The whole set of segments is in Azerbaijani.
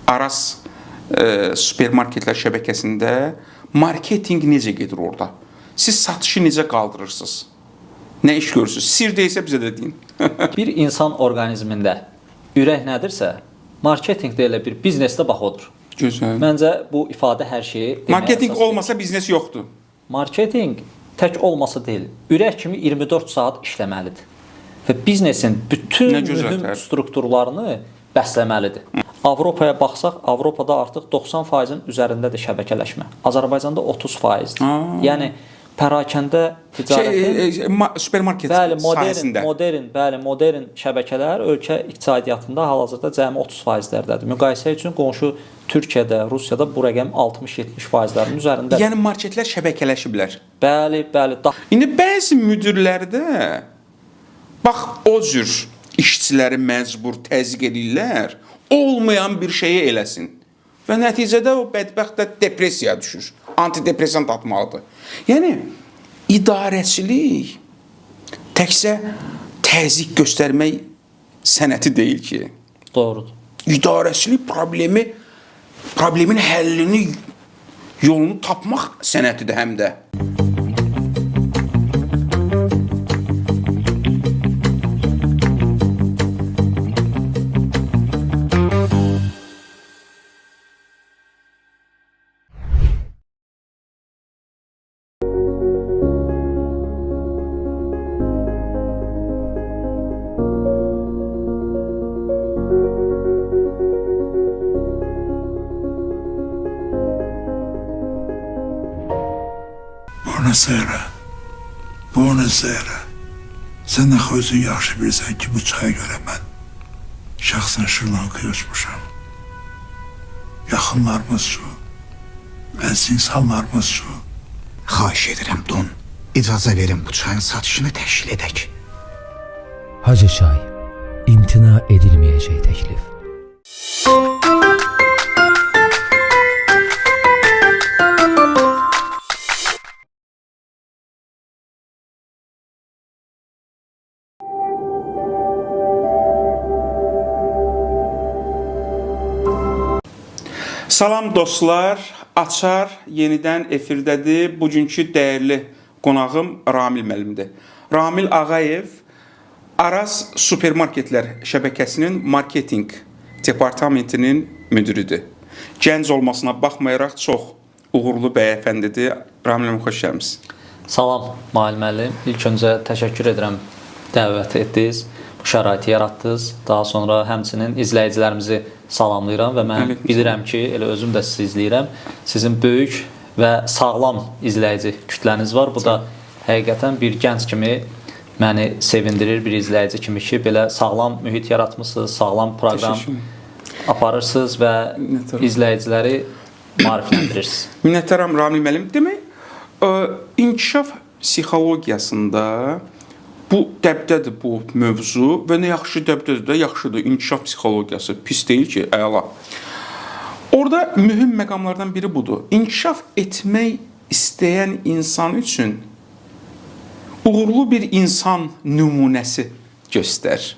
Aras supermarketlər şəbəkəsində marketinq necə gedir orada? Siz satışı necə qaldırırsınız? Nə iş görürsünüz? Sir deyilsə bizə də deyin. Bir insan orqanizmində ürək nədirsə, marketinq də elə bir biznesdə bax odur. Gözəl. Məncə bu ifadə hər şeyi deməyə Marketinq əsas olmasa biznes yoxdur. Marketinq tək olmasa deyil, ürək kimi 24 saat işləməlidir. Və biznesin bütün mühüm strukturlarını bəsləməlidir. Avropaya baxsaq, Avropada artıq 90%-in üzərindədir şəbəkələşmə. Azərbaycanda 30%-dir. Yəni pərakəndə ticarətin supermarket sayəsində. Modern şəbəkələr ölkə iqtisadiyyatında hal-hazırda cəmi 30%-dərdədir. Müqayisə üçün qonşu Türkiyədə, Rusiyada bu rəqəm 60-70%-lərin üzərindədir. Yəni marketlər şəbəkələşiblər. Bəli. İndi bəzi müdirlərdə bax o cür işçiləri məcbur təzyiq edirlər, olmayan bir şeyi eləsin. Və nəticədə o bədbəxt də depressiyaya düşür. Antidepresan atmalıdır. Yəni idarəçilik təkcə təzyiq göstərmək sənəti deyil ki. Doğrudur. İdarəçilik problemin həllini, yolunu tapmaq sənətidir həm də. Buonasera. Sən də özün yaxşı bilirsən ki, bu çaya görə mən şəxsən Şri-Lankaya uçmuşam. Yaxınlarımız şu, bəzi insanlarımız şu. Xahiş edirəm Don, icazə verin bu çayın satışını təşkil edək. Hacı çay, imtina edilməyəcək təklif. Salam dostlar, Açar yenidən efirdədir. Bugünkü dəyərli qonağım Ramil müəllimdir. Ramil Ağayev Aras supermarketlər şəbəkəsinin marketinq departamentinin müdiridir. Gənc olmasına baxmayaraq çox uğurlu bəyəfəndidir. Ramil müəllim, xoş gəlmisiniz. Salam Mahil müəllim. İlk öncə təşəkkür edirəm dəvət etdiniz. Bu şəraiti yaratdınız. Daha sonra həmçinin izləyicilərimizi salamlayıram və mən bilirəm ki, elə özüm də sizi izləyirəm. Sizin böyük və sağlam izləyici kütləniz var. Bu da həqiqətən bir gənc kimi məni sevindirir, bir izləyici kimi ki, belə sağlam mühit yaratmışsınız, sağlam proqram aparırsınız və izləyiciləri maarifləndirirsiniz. Minnətdaram Ramil müəllim. Demək, inkişaf psixologiyasında bu dəbdədir bu mövzu və nə yaxşı dəbdədir də yaxşıdır. İnkişaf psixologiyası pis deyil ki, əla. Orada mühüm məqamlardan biri budur. İnkişaf etmək istəyən insan üçün uğurlu bir insan nümunəsi göstər.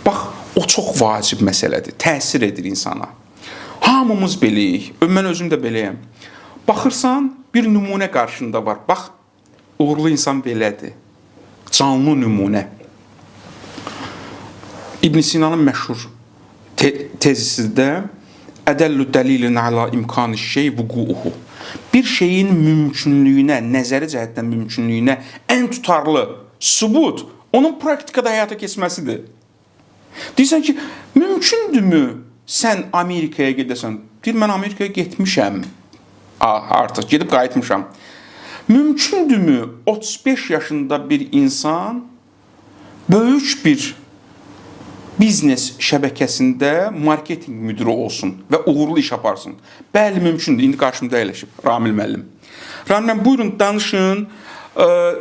Bax, o çox vacib məsələdir. Təsir edir insana. Hamımız beləyik. Mən özüm də beləyəm. Baxırsan, bir nümunə qarşında var. Bax, uğurlu insan belədir. Canlı nümunə. İbn Sina'nın məşhur tezisində ədəllu dəlilin əla imkanı şey vukuuhu. Bir şeyin mümkünlüyünə, nəzəri cəhətdən mümkünlüyünə ən tutarlı sübut onun praktikada həyata keçməsidir. Deyirsən ki, mümkündürmü sən Amerikaya gedəsən? Deyir, mən Amerikaya getmişəm. Artıq gedib qayıtmışam. Mümkündürmü 35 yaşında bir insan böyük bir biznes şəbəkəsində marketinq müdiri olsun və uğurlu iş aparsın? Bəli, mümkündür. İndi qarşımda əyləşib Ramil müəllim. Ramil müəllim, buyurun, danışın.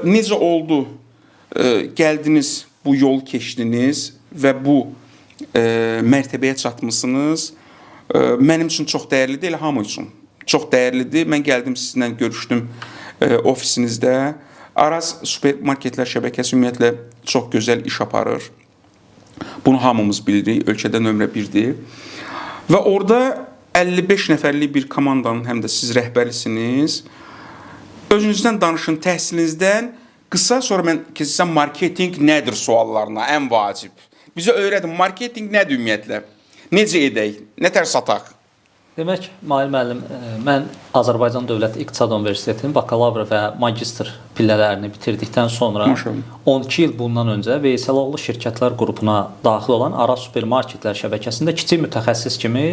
Necə oldu? Gəldiniz, bu yol keçdiniz və bu mərtəbəyə çatmışsınız. Mənim üçün çox dəyərlidir, elə hamı üçün çox dəyərlidir. Mən gəldim, sizinlə görüşdüm ofisinizdə. Aras supermarketlər şəbəkəsi ümumiyyətlə çox gözəl iş aparır. Bunu hamımız bilirik, ölkədə nömrə 1-dir. Və orada 55 nəfərlik bir komandanın, həm də siz rəhbərisiniz. Özünüzdən danışın, təhsilinizdən qısa, sonra mən keçsəm marketinq nədir suallarına, ən vacib. Bizə öyrədin, marketinq nədir ümumiyyətlə? Necə edək, nətər sataq? Demək, Mahir müəllim, mən Azərbaycan Dövlət İqtisad Universitetinin bakalavr və magistr pillələrini bitirdikdən sonra Maşallah. 12 il bundan öncə Veysəloğlu şirkətlər qrupuna daxil olan Araz Supermarketlər şəbəkəsində kiçik mütəxəssis kimi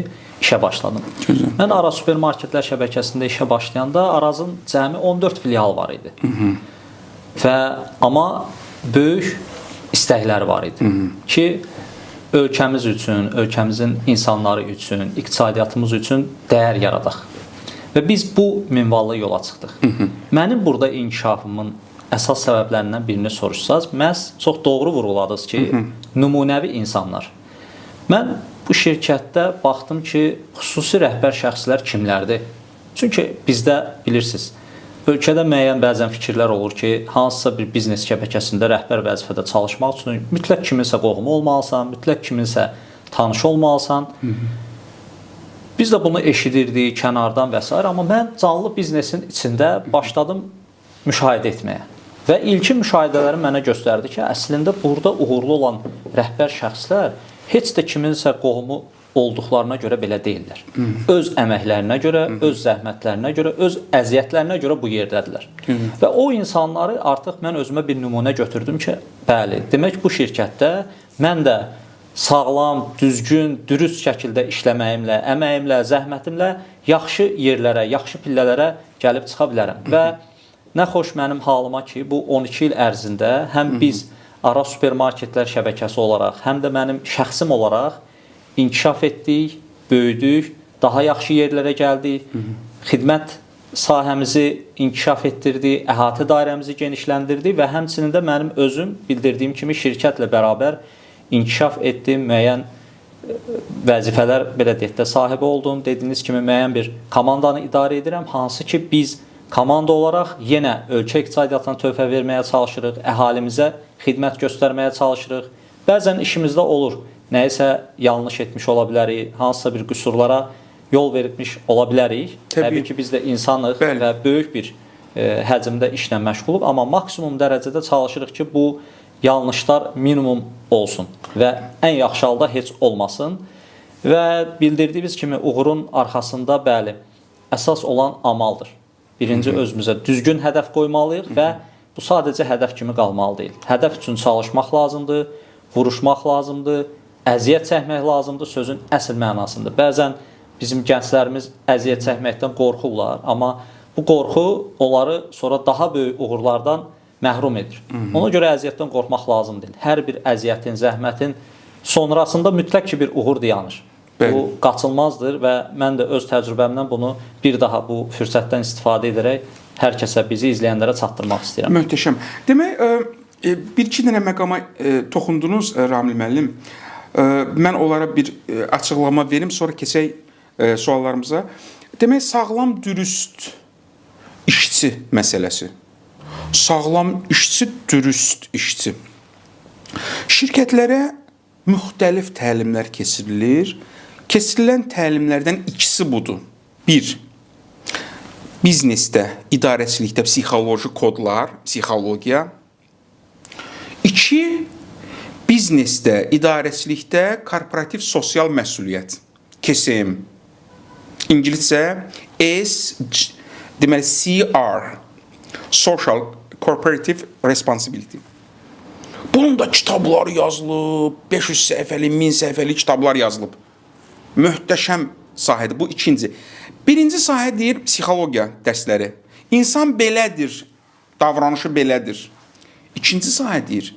işə başladım. Gözəl. Mən Araz Supermarketlər şəbəkəsində işə başlayanda Arazın cəmi 14 filial var idi. Və amma böyük istəkləri var idi ki, ölkəmiz üçün, ölkəmizin insanları üçün, iqtisadiyyatımız üçün dəyər yaradaq. Və biz bu minvallı yola çıxdıq. Mənim burada inkişafımın əsas səbəblərindən birini soruşsaz, məhz çox doğru vurğuladınız ki, nümunəvi insanlar. Mən bu şirkətdə baxdım ki, xüsusi rəhbər şəxslər kimlərdir? Çünki bizdə bilirsiniz, ölkədə müəyyən bəzən fikirlər olur ki, hansısa bir biznes şəbəkəsində rəhbər vəzifədə çalışmaq üçün mütləq kiminsə qohumu olmalısan, mütləq kiminsə tanış olmalısan. Biz də bunu eşidirdik kənardan və s. Amma mən canlı biznesin içində başladım müşahidə etməyə. Və ilkin müşahidələrim mənə göstərdi ki, əslində burada uğurlu olan rəhbər şəxslər heç də kiminsə qohumu olduqlarına görə belə deyirlər. Öz əməklərinə görə, öz zəhmətlərinə görə, öz əziyyətlərinə görə bu yerdədirlər. Və o insanları artıq mən özümə bir nümunə götürdüm ki, bəli, demək bu şirkətdə mən də sağlam, düzgün, dürüst şəkildə işləməyimlə, əməyimlə, zəhmətimlə yaxşı yerlərə, yaxşı pillələrə gəlib çıxa bilərəm. Və nə xoş mənim halıma ki, bu 12 il ərzində həm biz Araz Supermarketlər şəbəkəsi olaraq, həm də mənim şəxsim olaraq inkişaf etdik, böyüdük, daha yaxşı yerlərə gəldik, xidmət sahəmizi inkişaf etdirdik, əhatə dairəmizi genişləndirdik və həmçinin də mənim özüm bildirdiyim kimi şirkətlə bərabər inkişaf etdim, müəyyən vəzifələr, belə deyək də, sahibi oldum. Dediyiniz kimi müəyyən bir komandanı idarə edirəm, hansı ki biz komanda olaraq yenə ölkə iqtisadiyyatına töhfə verməyə çalışırıq, əhalimizə xidmət göstərməyə çalışırıq. Bəzən işimizdə olur, nəyisə yanlış etmiş ola bilərik, hansısa bir qüsurlara yol vermiş ola bilərik. Təbii ki, biz də insanıq və böyük bir həcmdə işlə məşğuluq, amma maksimum dərəcədə çalışırıq ki, bu yanlışlar minimum olsun və ən yaxşı halda heç olmasın. Və bildirdiyimiz kimi uğurun arxasında bəli, əsas olan amaldır. Birinci özümüzə düzgün hədəf qoymalıyıq və bu sadəcə hədəf kimi qalmalı deyil. Hədəf üçün çalışmaq lazımdır, vuruşmaq lazımdır, əziyyət çəkmək lazımdır sözün əsl mənasında. Bəzən bizim gənclərimiz əziyyət çəkməkdən qorxurlar, amma bu qorxu onları sonra daha böyük uğurlardan məhrum edir. Ona görə əziyyətdən qorxmaq lazım deyil. Hər bir əziyyətin, zəhmətin sonrasında mütləq ki bir uğur dayanır. Bu qaçılmazdır və mən də öz təcrübəmdən bunu bir daha bu fürsətdən istifadə edərək hər kəsə, bizi izləyənlərə çatdırmaq istəyirəm. Möhtəşəm. Demək, bir-iki dənə məqama toxundunuz, Ramil müəllim. Mən onlara bir açıqlama verim, sonra keçək suallarımıza. Demək, sağlam, dürüst işçi məsələsi. Sağlam işçi, dürüst işçi. Şirkətlərə müxtəlif təlimlər keçirilir. Keçirilən təlimlərdən ikisi budur. 1. Biznesdə, idarəçilikdə psixoloji kodlar, psixologiya. 2. Biznesdə, idarəçilikdə korporativ sosial məsuliyyət, KSM. İngiliscə deməli CR, Social Corporative Responsibility. Bunun da kitablar yazılıb, 500 səhifəli, 1000 səhifəli kitablar yazılıb. Möhtəşəm sahədir. Bu ikinci. Birinci sahə deyir psixologiya dərsləri. İnsan belədir, davranışı belədir. İkinci sahə deyir,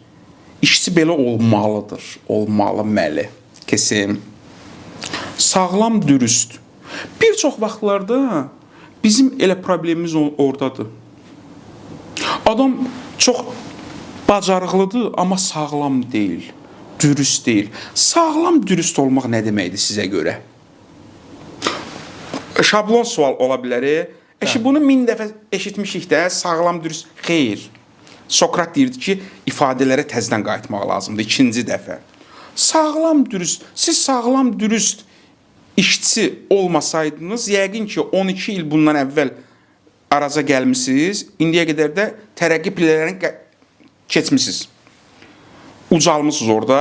işçi belə olmalıdır, olmalı. Kesin. Sağlam, dürüst. Bir çox vaxtlarda bizim elə problemimiz oradadır. Adam çox bacarıqlıdır, amma sağlam deyil, dürüst deyil. Sağlam, dürüst olmaq nə deməkdir sizə görə? Şablon sual ola bilər. Bunu 1000 dəfə eşitmişik də, sağlam, dürüst. Xeyr. Sokrat deyirdi ki, ifadələrə təzədən qayıtmaq lazımdır, ikinci dəfə. Sağlam, dürüst. Siz sağlam, dürüst işçi olmasaydınız, yəqin ki 12 il bundan əvvəl araza gəlmisiniz, indiyə qədər də tərəqqi pillələrini keçmisiniz. Ucalmısınız orada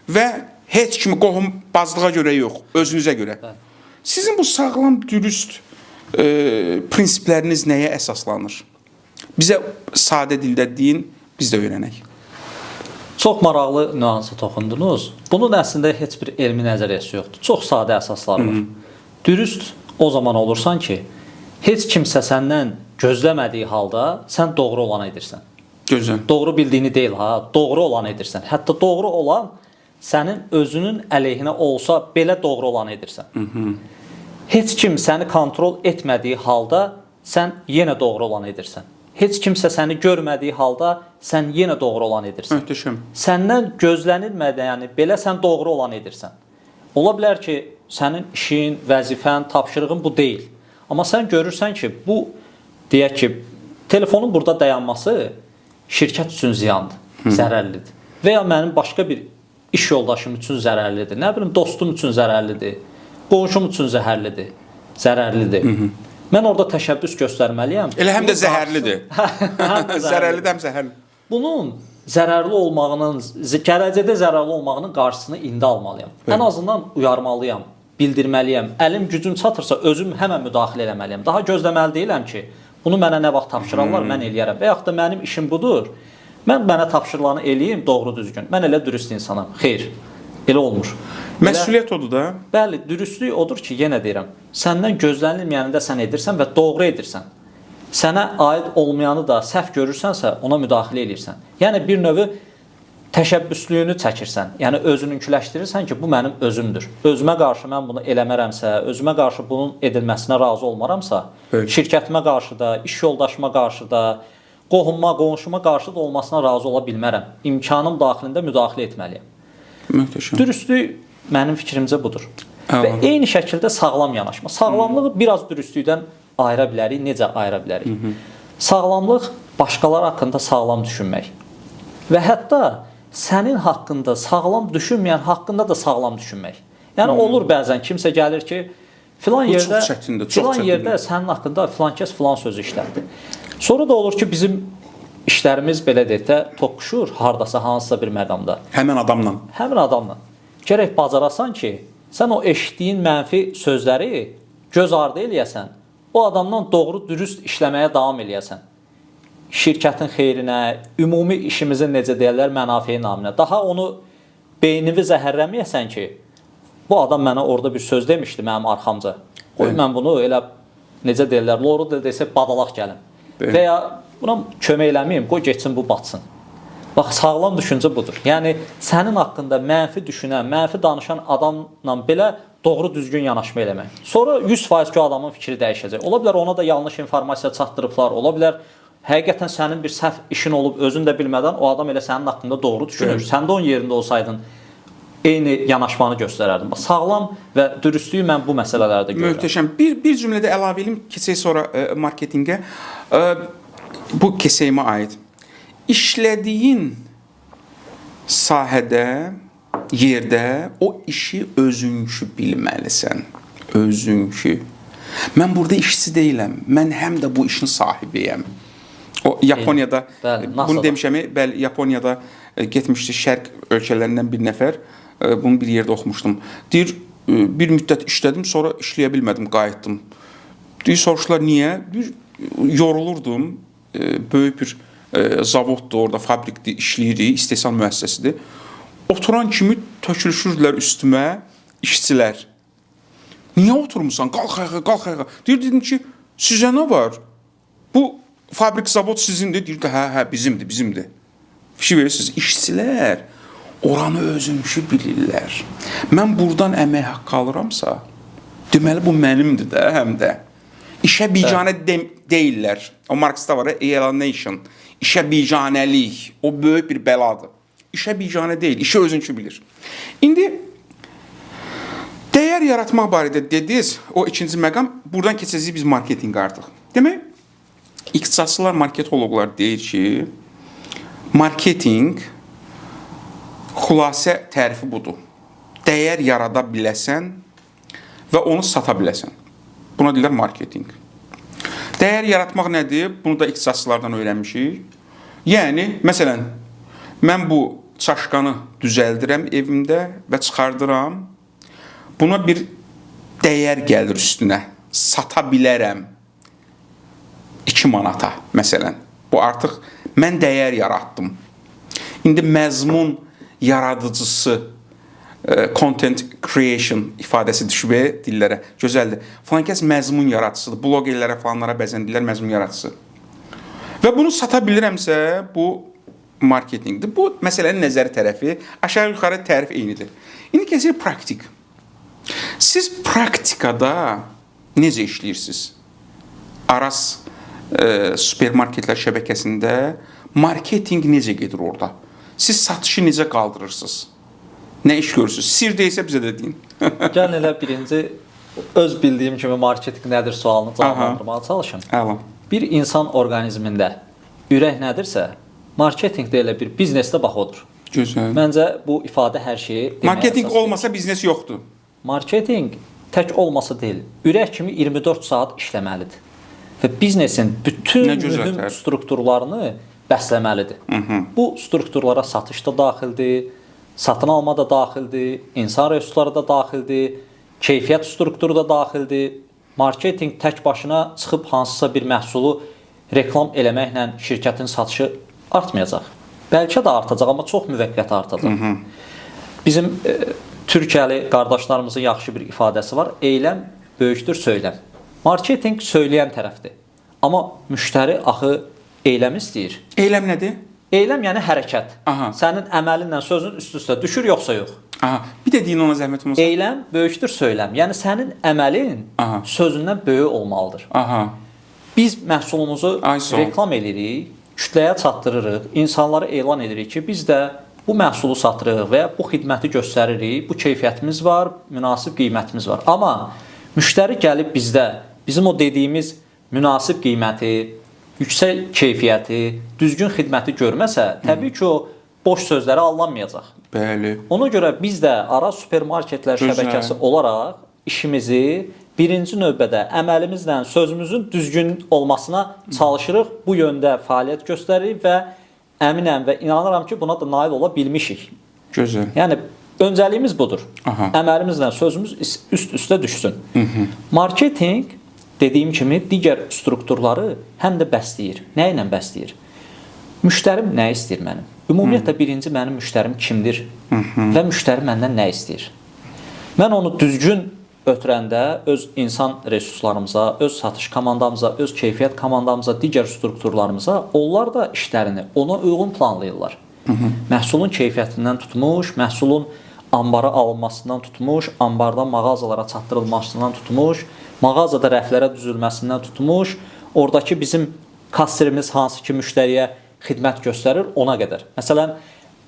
və heç kimi qohumbazlığa görə yox, özünüzə görə. Sizin bu sağlam, dürüst prinsipləriniz nəyə əsaslanır? Bizə sadə dildə deyin, biz də öyrənək. Çox maraqlı nüansa toxundunuz. Bunun əslində heç bir elmi nəzəriyyəsi yoxdur. Çox sadə əsaslar var. Dürüst o zaman olursan ki, heç kimsə səndən gözləmədiyi halda sən doğru olanı edirsən. Gözəl. Doğru bildiyini deyil ha, doğru olanı edirsən. Hətta doğru olan sənin özünün əleyhinə olsa belə doğru olanı edirsən. Heç kim səni kontrol etmədiyi halda sən yenə doğru olanı edirsən. Heç kimsə səni görmədiyi halda sən yenə doğru olanı edirsən. Möhtəşəm. Səndən gözlənilmədən, yəni belə sən doğru olanı edirsən. Ola bilər ki, sənin işin, vəzifən, tapşırığın bu deyil. Amma sən görürsən ki, bu deyək ki, telefonun burada dayanması şirkət üçün ziyandır, zərərlidir. Və ya mənim başqa bir iş yoldaşım üçün zərərlidir. Nə bilim, dostum üçün zərərlidir. Qonşum üçün zərərlidir. Mən orada təşəbbüs göstərməliyəm. Elə həm də zəhərlidir. Zərərlidir, həm zəhərli. Bunun zərərli olmağının, gələcəkdə zərərli olmağının qarşısını indi almalıyam. Ən azından uyarmalıyam, bildirməliyəm. Əlim gücüm çatırsa özüm həmən müdaxilə eləməliyəm. Daha gözləməli deyiləm ki, bunu mənə nə vaxt tapşırarlar, mən eləyərəm. Və yaxud da mənim işim budur. Mən mənə tapşırılanı eləyim, doğru düzgün. Mən elə dürüst insanam. Xeyr, elə olmur. Məsuliyyət odur da. Bəli, dürüstlük odur ki, yenə deyirəm, səndən gözlənilməyəni də sən edirsən və doğru edirsən. Sənə aid olmayanı da səhv görürsənsə, ona müdaxilə edirsən. Yəni bir növ təşəbbüslüyünü çəkirsən. Yəni özününkiləşdirirsən ki, bu mənim özümdür. Özümə qarşı mən bunu eləmərəmsə, özümə qarşı bunun edilməsinə razı olmaramsa, şirkətimə qarşı da, iş yoldaşıma qarşı da, qohumma, qonşuma qarşı da olmasına razı ola bilmərəm. İmkanım daxilində müdaxilə etməliyəm. Möhtəşəm. Dürüstlük mənim fikrimcə budur. Və eyni şəkildə sağlam yanaşma. Sağlamlığı biraz dürüstlükdən ayıra bilərik. Necə ayıra bilərik? Sağlamlıq başqaları haqqında sağlam düşünmək. Və hətta sənin haqqında sağlam düşünməyən haqqında da sağlam düşünmək. Yəni olur bəzən kimsə gəlir ki, filan yerdə sənin haqqında filan kəs filan sözü işlətdi. Sonra da olur ki, bizim işlərimiz belə deyək də toqquşur hardasa hansısa bir məqamda. Həmin adamla. Gərək bacarasan ki, sən o eşitdiyin mənfi sözləri göz ardı eləyəsən, o adamdan doğru dürüst işləməyə davam eləyəsən. Şirkətin xeyrinə, ümumi işimizin necə deyirlər, mənafiyi naminə. Daha onu beynini zəhərləməyəsən ki, bu adam mənə orada bir söz demişdi mənim arxamca. Qoy mən bunu elə necə deyirlər, loru desək badalaq gəlim. Və ya buna kömək eləməyim, qoy geçsin bu batsın. Bax, sağlam düşüncə budur. Yəni, sənin haqqında mənfi düşünən, mənfi danışan adamla belə doğru düzgün yanaşma eləmək. Sonra 100% ki, adamın fikri dəyişəcək. Ola bilər ona da yanlış informasiya çatdırıblar, ola bilər həqiqətən sənin bir səhv işin olub, özün də bilmədən o adam elə sənin haqqında doğru düşünür. Sən də onun yerində olsaydın, eyni yanaşmanı göstərərdim. Sağlam və dürüstlüyü mən bu məsələlərdə görürəm. Möhtəşəm. Bir cümlədə əlavə edim, keçək sonra marketinqə. Bu kesəyimə aid. İşlədiyin sahədə, yerdə o işi özünkü bilməlisən. Özünkü. Mən burada işçi deyiləm. Mən həm də bu işin sahibiyəm. O Yaponiyada, bunu demişəm, bəli, Yaponiyada getmişdi şərq ölkələrindən bir nəfər. Bunu bir yerdə oxumuşdum. Deyir, bir müddət işlədim, sonra işləyə bilmədim, qayıtdım. Deyir, soruşdular, niyə? Deyir, yorulurdum. Böyük bir zavoddur, orada fabrikdir, işləyirik, istehsal müəssisəsidir. Oturan kimi tökülüşürdülər üstümə işçilər. Niyə oturmuşsan? Qalx ayağa, qalx ayağa. Dedim ki, sizə nə var? Bu fabrik, zavod sizindir. Deyir ki, hə, bizimdir. Fikir verirsiniz, işçilər oranı özünkü bilirlər. Mən buradan əmək haqqı alıramsa, deməli bu mənimdir də, həm də. İşə bicanə deyirlər. O Marksda var, alienation. İşə bicanəlik. O böyük bir bəladır. İşə bicanə deyil, işə özünkü bilir. İndi dəyər yaratmaq barədə dediniz, o ikinci məqam, buradan keçəcəyik biz marketinq artıq. Demək, iqtisadçılar, marketoloqlar deyir ki, marketinq xülasə tərifi budur. Dəyər yarada biləsən və onu sata biləsən. Buna deyirlər marketinq. Dəyər yaratmaq nədir? Bunu da ixtisasçılardan öyrənmişik. Yəni, məsələn, mən bu çaşqanı düzəldirəm evimdə və çıxardıram. Buna bir dəyər gəlir üstünə. Sata bilərəm 2 manata, məsələn. Bu artıq mən dəyər yaratdım. İndi məzmun yaradıcısı, content creation ifadəsi düşüb dillərə. Gözəldir. Falan kəs məzmun yaradıcısıdır. Blogerlərə falanlara bəzən deyirlər məzmun yaradıcısı. Və bunu sata bilirəmsə, bu marketinqdir. Bu məsələnin nəzəri tərəfi, aşağı-yuxarı tərif eynidir. İndi keçirik praktik. Siz praktikada necə işləyirsiniz? Aras supermarketlər şəbəkəsində marketinq necə gedir orada? Siz satışı necə qaldırırsınız? Nə iş görürsünüz? Sir deyilsə bizə də deyin. Gəlin elə birinci öz bildiyim kimi marketinq nədir sualını cavablandırmağa çalışım. Əla. Bir insan orqanizmində ürək nədirsə, marketinq də elə bir biznesdə bax odur. Gözəl. Məncə bu ifadə hər şeyi deməyə Marketinq əsas verir. olmasa biznes yoxdur. Marketinq tək olmasa deyil, ürək kimi 24 saat işləməlidir. Və biznesin bütün Nə gözəl mühüm tərif. strukturlarını bəsləməlidir. Bu strukturlara satış da daxildir, satın alma da daxildir, insan resursları da daxildir, keyfiyyət strukturu da daxildir. Marketinq tək başına çıxıb hansısa bir məhsulu reklam eləməklə şirkətin satışı artmayacaq. Bəlkə də artacaq, amma çox müvəqqəti artacaq. Bizim Türkiyəli qardaşlarımızın yaxşı bir ifadəsi var. Eyləm böyükdür söyləm. Marketinq söyləyən tərəfdir. Amma müştəri axı eyləm istəyir. Eyləm nədir? Eyləm yəni hərəkət. Aha. Sənin əməlinlə sözün üst-üstə düşür yoxsa yox. Aha. Bir də deyin ona zəhmət olmasa. Eyləm böyükdür söyləm. Yəni sənin əməlin Aha. sözündən böyük olmalıdır. Aha. Biz məhsulumuzu Ay, sağ ol. reklam edirik, kütləyə çatdırırıq, insanlara elan edirik ki, biz də bu məhsulu satırıq və ya bu xidməti göstəririk, bu keyfiyyətimiz var, münasib qiymətimiz var. Amma müştəri gəlib bizdə bizim o dediyimiz münasib qiyməti, yüksək keyfiyyəti, düzgün xidməti görməsə, təbii ki, o boş sözləri alınmayacaq. Bəli. Ona görə biz də Aras supermarketlər Gözəl. şəbəkəsi olaraq işimizi birinci növbədə əməlimizlə sözümüzün düzgün olmasına çalışırıq. Bu yöndə fəaliyyət göstəririk və əminəm və inanıram ki, buna da nail ola bilmişik. Gözəl. Yəni öncəliyimiz budur. Aha. Əməlimizlə sözümüz üst-üstə düşsün. Marketinq dediyim kimi digər strukturları həm də bəsləyir. Nə ilə bəsləyir? Müştərim nə istəyir mənim? Ümumiyyətlə birinci mənim müştərim kimdir və müştəri məndən nə istəyir? Mən onu düzgün ötürəndə öz insan resurslarımıza, öz satış komandamıza, öz keyfiyyət komandamıza, digər strukturlarımıza onlar da işlərini ona uyğun planlayırlar. Məhsulun keyfiyyətindən tutmuş, məhsulun ambara alınmasından tutmuş, ambardan mağazalara çatdırılmasından tutmuş, mağazada rəflərə düzülməsindən tutmuş, oradakı bizim kasserimiz hansı ki müştəriyə xidmət göstərir ona qədər. Məsələn,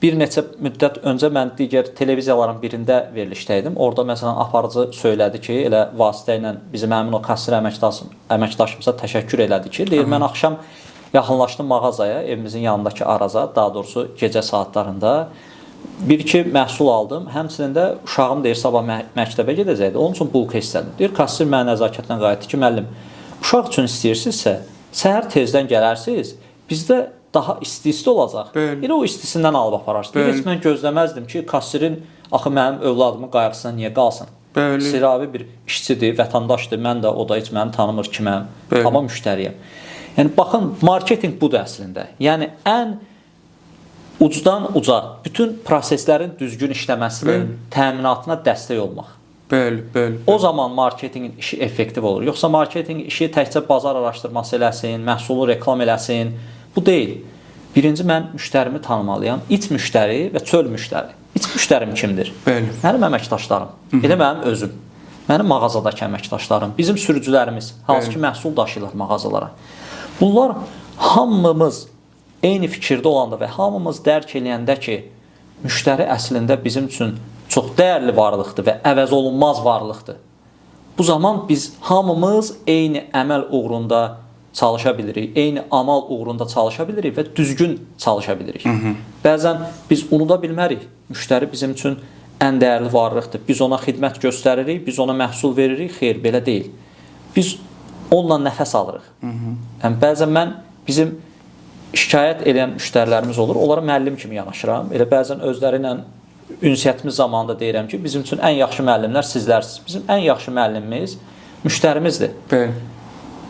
bir neçə müddət öncə mən digər televiziyaların birində verilişdəydim. Orada məsələn aparıcı söylədi ki, elə vasitə ilə bizim həmin o kasser əməkdaşımıza təşəkkür elədi ki, deyir mən axşam yaxınlaşdım mağazaya, evimizin yanındakı Araza, daha doğrusu gecə saatlarında bir-iki məhsul aldım. Həmçinin də uşağım deyir sabah məktəbə gedəcəkdi. Onun üçün bulka istədim. Deyir kasser mənə nəzakətlə qayıtdı ki, müəllim, uşaq üçün istəyirsinizsə, səhər tezdən gələrsiniz. Bizdə daha isti olacaq. Elə o istisindən alıb apararsınız. Heç mən gözləməzdim ki, kasserin axı mənim övladımın qayğısına niyə qalsın? Siravi bir işçidir, vətəndaşdır. Mən də o da heç məni tanımır kiməm. Amma müştəriyəm. Yəni baxın, marketinq budur əslində. Yəni ən ucdan uca bütün proseslərin düzgün işləməsinin təminatına dəstək olmaq. Bəli. O zaman marketinqin işi effektiv olur. Yoxsa marketinq işi təkcə bazar araşdırması eləsin, məhsulu reklam eləsin. Bu deyil. Birinci mən müştərimi tanımalıyam. İç müştəri və çöl müştəri. İç müştərim kimdir? Bəli. Mənim əməkdaşlarım. Elə mənim özüm. Mənim mağazadakı əməkdaşlarım, bizim sürücülərimiz, hansı ki məhsul daşıyırlar mağazalara. Bunlar hamımız eyni fikirdə olanda və hamımız dərk eləyəndə ki, müştəri əslində bizim üçün çox dəyərli varlıqdır və əvəz olunmaz varlıqdır. Bu zaman biz hamımız eyni əməl uğrunda çalışa bilirik, eyni amal uğrunda çalışa bilirik və düzgün çalışa bilirik. Bəzən biz unuda bilmərik. Müştəri bizim üçün ən dəyərli varlıqdır. Biz ona xidmət göstəririk, biz ona məhsul veririk. Xeyr, belə deyil. Biz onunla nəfəs alırıq. Yəni, bəzən mən bizim şikayət edən müştərilərimiz olur, onlara müəllim kimi yanaşıram. Elə bəzən özləri ilə ünsiyyətimiz zamanında deyirəm ki, bizim üçün ən yaxşı müəllimlər sizlərsiniz. Bizim ən yaxşı müəllimimiz müştərimizdir. Bəli.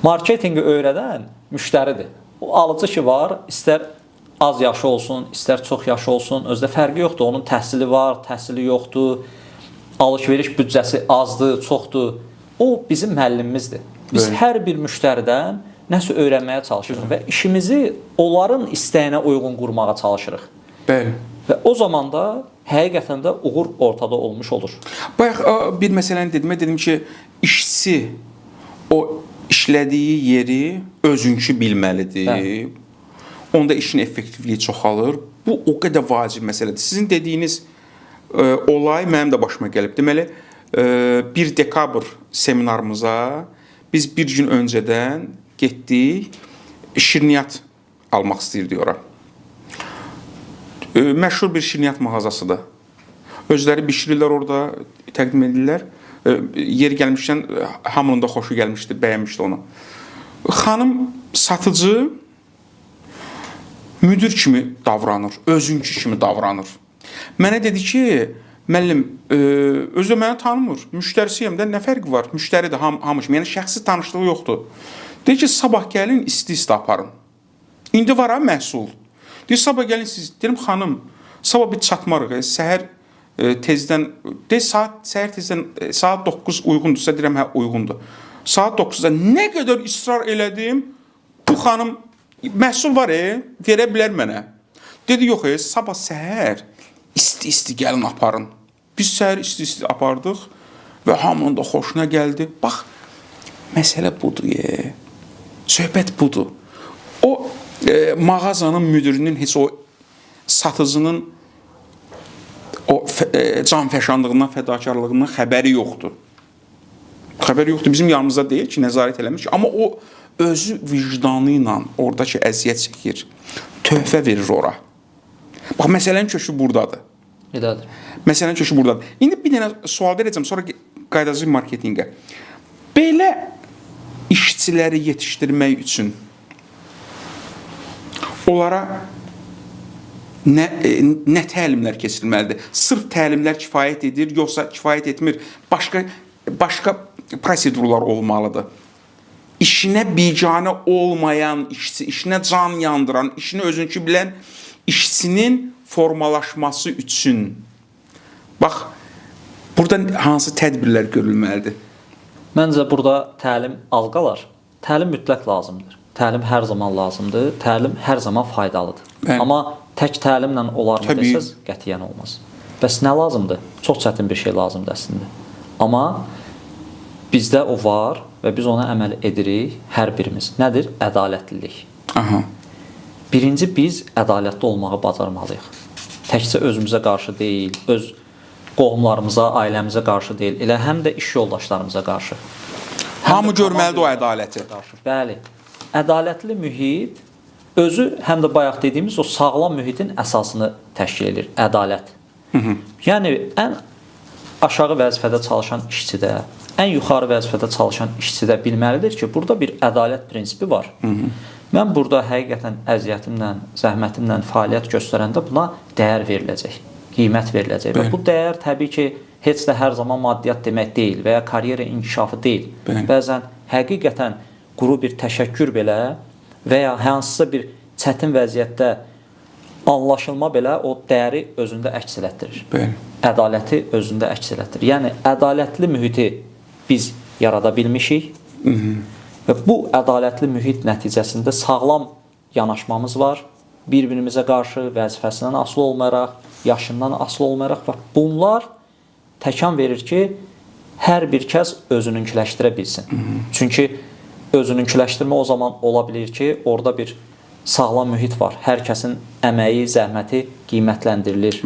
Marketinqi öyrədən müştəridir. O alıcı ki var, istər az yaşı olsun, istər çox yaşı olsun, özdə fərqi yoxdur. Onun təhsili var, təhsili yoxdur, alış-veriş büdcəsi azdır, çoxdur. O bizim müəllimimizdir. Biz Bəli. hər bir müştəridən nəsə öyrənməyə çalışırıq və işimizi onların istəyinə uyğun qurmağa çalışırıq. Bəli. Və o zaman da həqiqətən də uğur ortada olmuş olur. Bayaq bir məsələni dedim ki, işçi o işlədiyi yeri özünkü bilməlidir. Bəli. Onda işin effektivliyi çoxalır. Bu o qədər vacib məsələdir. Sizin dediyiniz olay mənim də başıma gəlib. Deməli, 1 dekabr seminarımıza biz bir gün öncədən getdik, şirniyyat almaq istəyirdik ora. Məşhur bir şirniyyat mağazasıdır. Özləri bişirirlər orada, təqdim edirlər. Yeri gəlmişkən hamının da xoşu gəlmişdi, bəyənmişdi onu. Xanım satıcı müdür kimi davranır, özünkü kimi davranır. Mənə dedi ki, müəllim, özü məni tanımır, müştərisiyəm də, nə fərqi var? Müştəridir, hamı kimi, yəni şəxsi tanışlığı yoxdur. Deyir ki, sabah gəlin, isti-isti aparın. İndi var ha, məhsul. Deyir, sabah gəlin siz, deyirəm, xanım, sabah bir çatmarıq, səhər tezdən, deyir, səhər tezdən, saat 9 uyğundursa, deyirəm, hə, uyğundur. Saat 9-da nə qədər israr elədim, bu xanım, məhsul var, verə bilər mənə. Dedi, yox, sabah səhər isti-isti gəlin aparın. Biz səhər isti-isti apardıq və hamının da xoşuna gəldi. Bax, məsələ budur, söhbət budur. O mağazanın müdürünün heç o satıcının o canfəşanlığından, fədakarlığından xəbəri yoxdur. Xəbəri yoxdur. Bizim yanımızda deyil ki, nəzarət eləmiş. Amma o özü vicdanı ilə oradakı əziyyət çəkir. Töhfə verir ora. Bax, məsələnin kökü buradadır. Elədir. Məsələnin kökü buradadır. İndi bir dənə sual verəcəm, sonra qayıdacağıq marketinqə. Belə işçiləri yetişdirmək üçün onlara nə təlimlər keçirilməlidir? Sırf təlimlər kifayət edir, yoxsa kifayət etmir? Başqa prosedurlar olmalıdır. İşinə biganə olmayan işçi, işinə can yandıran, işini özünkü bilən işçinin formalaşması üçün bax, burada hansı tədbirlər görülməlidir? Məncə burada təlim az qalar. Təlim mütləq lazımdır. Təlim hər zaman lazımdır. Təlim hər zaman faydalıdır. Bəli. Amma tək təlimlə olarmı Təbii. desəz, qətiyyən olmaz. Bəs nə lazımdır? Çox çətin bir şey lazımdır əslində. Amma bizdə o var və biz ona əməl edirik hər birimiz. Nədir? Ədalətlilik. Aha. Birinci, biz ədalətli olmağı bacarmalıyıq. Təkcə özümüzə qarşı deyil, öz qohumlarımıza, ailəmizə qarşı deyil, elə həm də iş yoldaşlarımıza qarşı. Hamı görməlidir o ədaləti. Bəli. Ədalətli mühit özü həm də bayaq dediyimiz o sağlam mühitin əsasını təşkil edir. Ədalət. Yəni ən aşağı vəzifədə çalışan işçidə, ən yuxarı vəzifədə çalışan işçidə bilməlidir ki, burada bir ədalət prinsipi var. Mən burada həqiqətən əziyyətimlə, zəhmətimlə fəaliyyət göstərəndə buna dəyər veriləcək, qiymət veriləcək. Və bu dəyər təbii ki, heç də hər zaman maddiyyat demək deyil və ya karyera inkişafı deyil. Bəzən həqiqətən quru bir təşəkkür belə və ya hansısa bir çətin vəziyyətdə anlaşılma belə o dəyəri özündə əks elətdirir. Ədaləti özündə əks elətdirir. Yəni, ədalətli mühiti biz yarada bilmişik və bu ədalətli mühit nəticəsində sağlam yanaşmamız var. Bir-birimizə qarşı vəzifəsindən asılı olmayaraq, yaşından asılı olmayaraq və bunlar təkan verir ki, hər bir kəs özününküləşdirə bilsin. Çünki özününküləşdirmə o zaman ola bilir ki, orada bir sağlam mühit var. Hər kəsin əməyi, zəhməti qiymətləndirilir.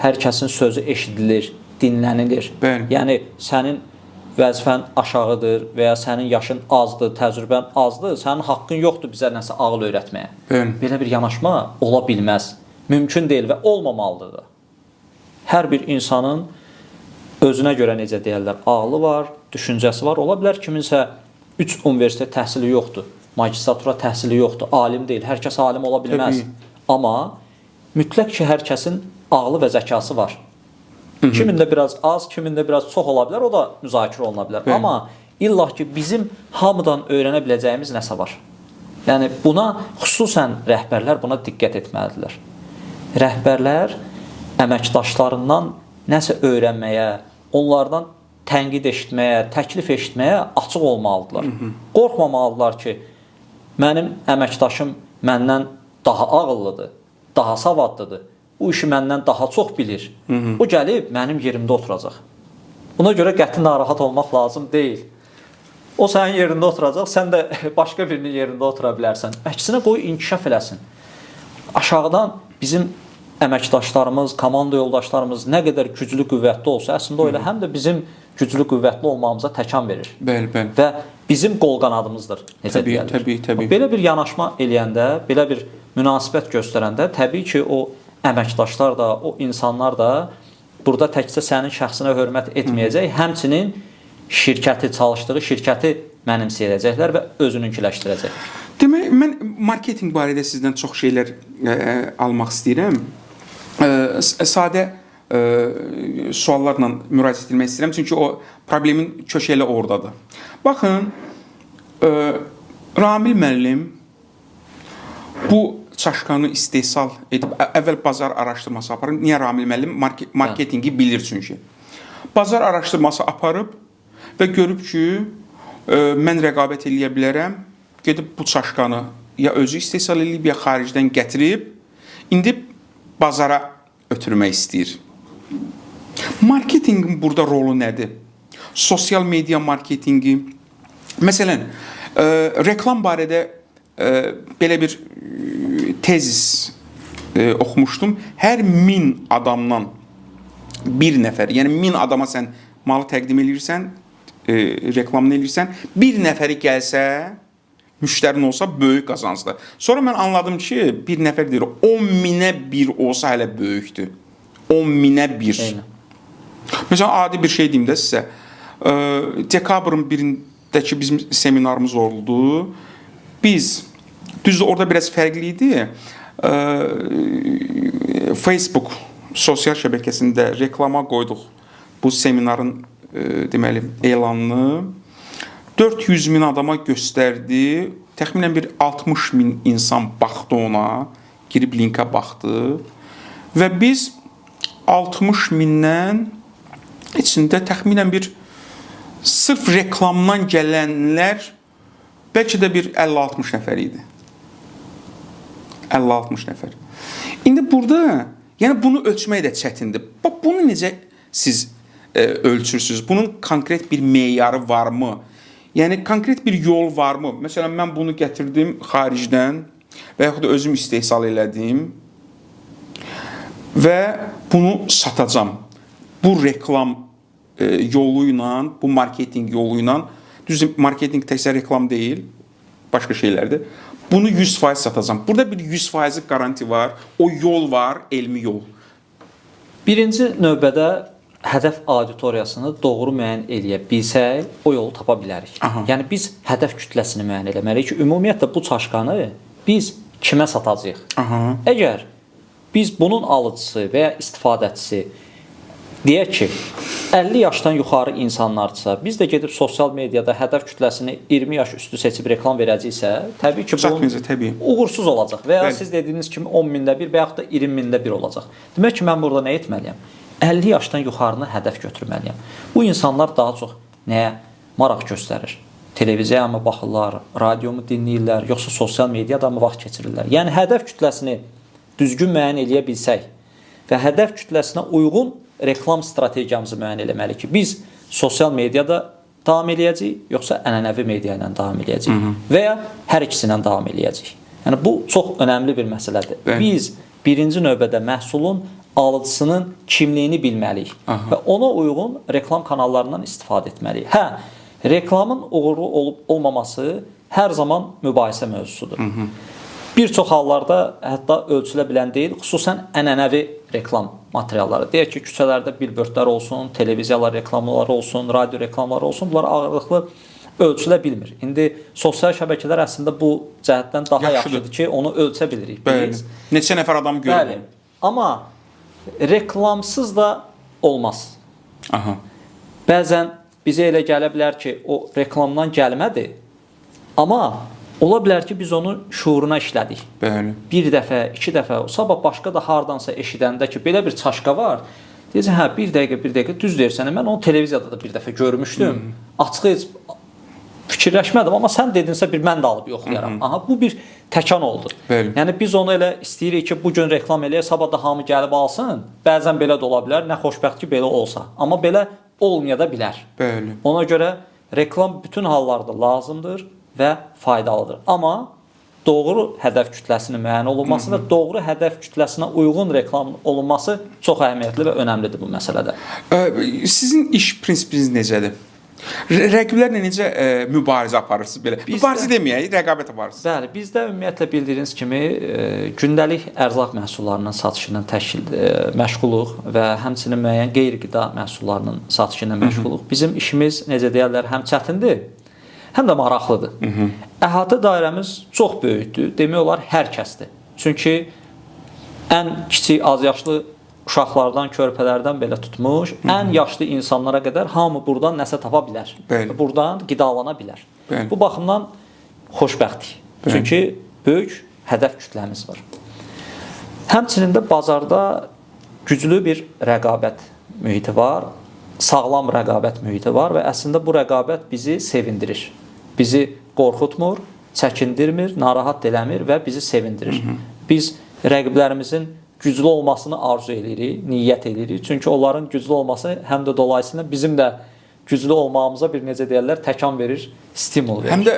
Hər kəsin sözü eşidilir, dinlənilir. Yəni, sənin vəzifən aşağıdır və ya sənin yaşın azdır, təcrübən azdır, sənin haqqın yoxdur bizə nəsə ağıl öyrətməyə. Belə bir yanaşma ola bilməz. Mümkün deyil və olmamalıdır da. Hər bir insanın özünə görə necə deyirlər, ağlı var, düşüncəsi var. Ola bilər kiminsə 3 universitet təhsili yoxdur, magistratura təhsili yoxdur, alim deyil. Hər kəs alim ola bilməz. Amma mütləq ki, hər kəsin ağlı və zəkası var. Kimində biraz az, kimində biraz çox ola bilər, o da müzakirə oluna bilər. Amma illa ki, bizim hamıdan öyrənə biləcəyimiz nəsə var. Yəni, buna xüsusən rəhbərlər buna diqqət etməlidirlər. Rəhbərlər əməkdaşlarından nəsə öyrənməyə, onlardan tənqid eşitməyə, təklif eşitməyə açıq olmalıdırlar. Qorxmamalıdırlar ki, mənim əməkdaşım məndən daha ağıllıdır, daha savadlıdır, bu işi məndən daha çox bilir. O gəlib mənim yerimdə oturacaq. Buna görə qəti narahat olmaq lazım deyil. O sənin yerində oturacaq, sən də başqa birinin yerində otura bilərsən. Əksinə qoy inkişaf eləsin. Aşağıdan bizim əməkdaşlarımız, komanda yoldaşlarımız nə qədər güclü, qüvvətli olsa, əslində o elə həm də bizim güclü, qüvvətli olmağımıza təkan verir. Bəli, bəli. Və bizim qol qanadımızdır. Necə deyilir? Təbii. Belə bir yanaşma eləyəndə, belə bir münasibət göstərəndə, təbii ki, o əməkdaşlar da, o insanlar da burada təkcə sənin şəxsinə hörmət etməyəcək, həmçinin şirkəti, çalışdığı şirkəti mənimsəyəcəklər və özününkiləşdirəcək. Demək, mən marketinq barədə sizdən çox şeylər almaq istəyirəm. Sadə suallarla müraciət etmək istəyirəm, çünki o problemin kökəli oradadır. Baxın, Ramil müəllim bu çaşqanı istehsal edib, əvvəl bazar araşdırması aparıb. Niyə Ramil müəllim? Marketingi bilir çünki. Bazar araşdırması aparıb və görüb ki, mən rəqabət eləyə bilərəm, gedib bu çaşqanı ya özü istehsal edib, ya xaricdən gətirib, indi bazara ötürmək istəyir. Marketinqin burada rolu nədir? Sosial media marketingi. Məsələn, reklam barədə belə bir tezis oxumuşdum. Hər 1000 adamdan bir nəfər, yəni 1000 adama sən malı təqdim edirsən, reklamını edirsən, bir nəfəri gəlsə, müştərin olsa böyük qazancdır. Sonra mən anladım ki, bir nəfər deyir, 10.000-ə 1 olsa hələ böyükdür. 10.000-ə 1. Məsələn, adi bir şey deyim də sizə. Dekabrın 1-dəki bizim seminarımız oldu. Biz, düzdür, orada biraz fərqli idi. Facebook sosial şəbəkəsində reklama qoyduq bu seminarın deməli elanını. 400.000 adama göstərdi. Təxminən bir 60.000 insan baxdı ona, girib linkə baxdı. Və biz 60.000-dən içində təxminən bir sırf reklamdan gələnlər bəlkə də bir 50-60 nəfər idi. 50-60 nəfər. İndi burada, yəni bunu ölçmək də çətindir. Bax, bunu necə siz ölçürsünüz? Bunun konkret bir meyarı varmı? Yəni, konkret bir yol varmı? Məsələn, mən bunu gətirdim xaricdən və yaxud da özüm istehsal elədim və bunu satacam. Bu reklam yolu ilə, bu marketinq yolu ilə, düzdür, marketinq təkcə reklam deyil, başqa şeylərdir. Bunu 100% satacam. Burada bir 100% garanti var, o yol var, elmi yol. Birinci növbədə hədəf auditoriyasını doğru müəyyən eləyə bilsək, o yolu tapa bilərik. Yəni, biz hədəf kütləsini müəyyən eləməliyik ki, ümumiyyətlə bu çaşqanı biz kimə satacağıq? Əgər biz bunun alıcısı və ya istifadəçisi deyək ki, 50 yaşdan yuxarı insanlardırsa, biz də gedib sosial mediada hədəf kütləsini 20 yaş üstü seçib reklam verəcəksə, təbii ki, bu uğursuz olacaq və ya siz dediyiniz kimi 10.000-də 1 və yaxud da 20.000-də 1 olacaq. Demək ki, mən burada nə etməliyəm? 50 yaşdan yuxarını hədəf götürməliyəm. Bu insanlar daha çox nəyə maraq göstərir? Televiziyaya mı baxırlar, radiomu dinləyirlər, yoxsa sosial mediada mı vaxt keçirirlər? Yəni, hədəf kütləsini düzgün müəyyən eləyə bilsək və hədəf kütləsinə uyğun reklam strategiyamızı müəyyən eləməliyik ki, biz sosial mediada davam eləyəcəyik, yoxsa ənənəvi media ilə davam eləyəcəyik və ya hər ikisi ilə davam eləyəcəyik. Yəni, bu çox önəmli bir məsələdir. Biz birinci növbədə məhsulun alıcısının kimliyini bilməliyik və ona uyğun reklam kanallarından istifadə etməliyik. Reklamın uğurlu olub olmaması hər zaman mübahisə mövzusudur. bir çox hallarda hətta ölçülə bilən deyil, xüsusən ənənəvi reklam materialları. Deyək ki, küçələrdə billboardlar olsun, televiziyalar reklamları olsun, radio reklamları olsun, bunlar ağırlıqlı ölçülə bilmir. İndi sosial şəbəkələr əslində bu cəhətdən daha yaxşıdır ki, onu ölçə bilirik biz. Neçə nəfər adam görür? Bəli. Amma reklamsız da olmaz. Aha. Bəzən bizə elə gələ bilər ki, o reklamdan gəlmədi. Amma ola bilər ki, biz onu şuuruna işlədik. Bəli. Bir dəfə, iki dəfə, sabah başqa da hardansa eşidəndə ki, belə bir çaşqa var. Deyəcək, hə, bir dəqiqə, düz deyirsən. Mən onu televiziyada da bir dəfə görmüşdüm. Açıq heç fikirləşmədim, amma sən dedinsə bir mən də alıb yoxlayaram. Aha, bu bir təkan oldu. Bəli. Yəni biz onu elə istəyirik ki, bu gün reklam eləyək, sabah da hamı gəlib alsın. Bəzən belə də ola bilər, nə xoşbəxt ki, belə olsa. Amma belə olmaya da bilər. Bəli. Ona görə reklam bütün hallarda lazımdır və faydalıdır. Amma doğru hədəf kütləsinin müəyyən olunması və doğru hədəf kütləsinə uyğun reklam olunması çox əhəmiyyətli və önəmlidir bu məsələdə. Sizin iş prinsipiniz necədir? Rəqiblərlə necə mübarizə aparırsınız belə? Mübarizə deməyək, rəqabət aparırsınız. Bəli, bizdə ümumiyyətlə bildiyiniz kimi gündəlik ərzaq məhsullarının satışı ilə məşğuluq və həmçinin müəyyən qeyri-qida məhsullarının satışı ilə məşğuluq. Bizim işimiz necə deyirlər, həm çətindir, həm də maraqlıdır. Əhatə dairəmiz çox böyükdür, demək olar hər kəsdir. Çünki ən kiçik azyaşlı uşaqlardan, körpələrdən belə tutmuş, ən yaşlı insanlara qədər hamı buradan nəsə tapa bilər. Bəli. Buradan qidalana bilər. Bəli. Bu baxımdan xoşbəxtik. Çünki böyük hədəf kütləmiz var. Həmçinin də bazarda güclü bir rəqabət mühiti var, sağlam rəqabət mühiti var və əslində bu rəqabət bizi sevindirir. Bizi qorxutmur, çəkindirmir, narahat eləmir və bizi sevindirir. Biz rəqiblərimizin güclü olmasını arzu edirik, niyyət edirik. Çünki onların güclü olması həm də dolayısıyla bizim də güclü olmağımıza bir necə deyirlər, təkan verir, stimul verir. Həm də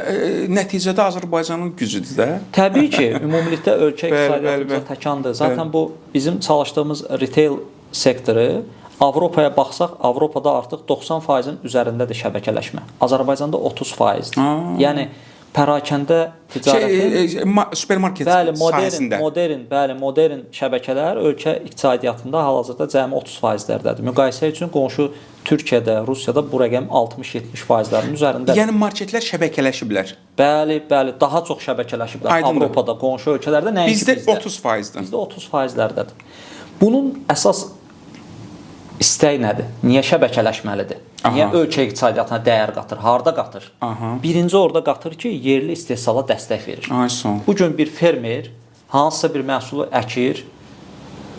nəticədə Azərbaycanın gücüdür də. Təbii ki, ümumilikdə ölkə iqtisadiyyatımıza təkandır. Zaten bu bizim çalışdığımız retail sektoru Avropaya baxsaq, Avropada artıq 90%-in üzərindədir şəbəkələşmə. Azərbaycanda 30%-dir. Yəni pərakəndə ticarətin supermarket sahəsində. Modern şəbəkələr ölkə iqtisadiyyatında hal-hazırda cəmi 30%-dərdədir. Müqayisə üçün qonşu Türkiyədə, Rusiyada bu rəqəm 60-70%-lərin üzərindədir. Yəni marketlər şəbəkələşiblər. Bəli, daha çox şəbəkələşiblər. Avropada, qonşu ölkələrdə nəinki bizdə. Bizdə 30%-dən. Bizdə 30%-dərdədir. Bunun əsas istək nədir? Niyə şəbəkələşməlidir? Niyə ölkə iqtisadiyyatına dəyər qatır? Harda qatır? Birinci orada qatır ki, yerli istehsala dəstək verir. Bu gün bir fermer hansısa bir məhsulu əkir,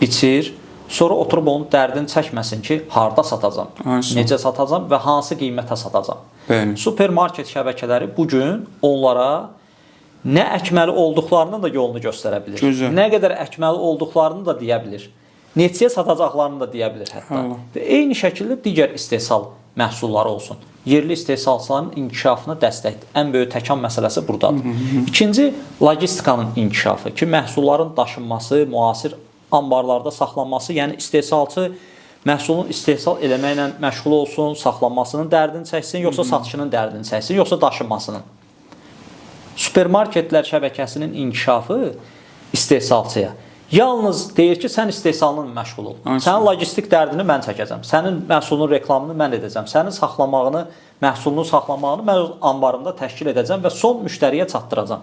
biçir, sonra oturub onun dərdini çəkməsin ki, harda satacam, necə satacam və hansı qiymətə satacam. Supermarket şəbəkələri bugün onlara nə əkməli olduqlarının da yolunu göstərə bilir. Nə qədər əkməli olduqlarını da deyə bilir. Neçəyə satacaqlarını da deyə bilir hətta. Və eyni şəkildə digər istehsal məhsulları olsun. Yerli istehsalçıların inkişafına dəstəkdir. Ən böyük təkan məsələsi buradadır. İkinci, logistikanın inkişafı ki, məhsulların daşınması, müasir ambarlarda saxlanması, yəni istehsalçı məhsulun istehsal eləməklə məşğul olsun, saxlanmasının dərdini çəksin, yoxsa satışının dərdini çəksin, yoxsa daşınmasının. Supermarketlər şəbəkəsinin inkişafı istehsalçıya yalnız deyir ki, sən istehsalınla məşğul ol. Sənin logistik dərdini mən çəkəcəm. Sənin məhsulunun reklamını mən edəcəm. Sənin saxlamağını, məhsulunu saxlamağını mən öz ambarımda təşkil edəcəm və son müştəriyə çatdıracam.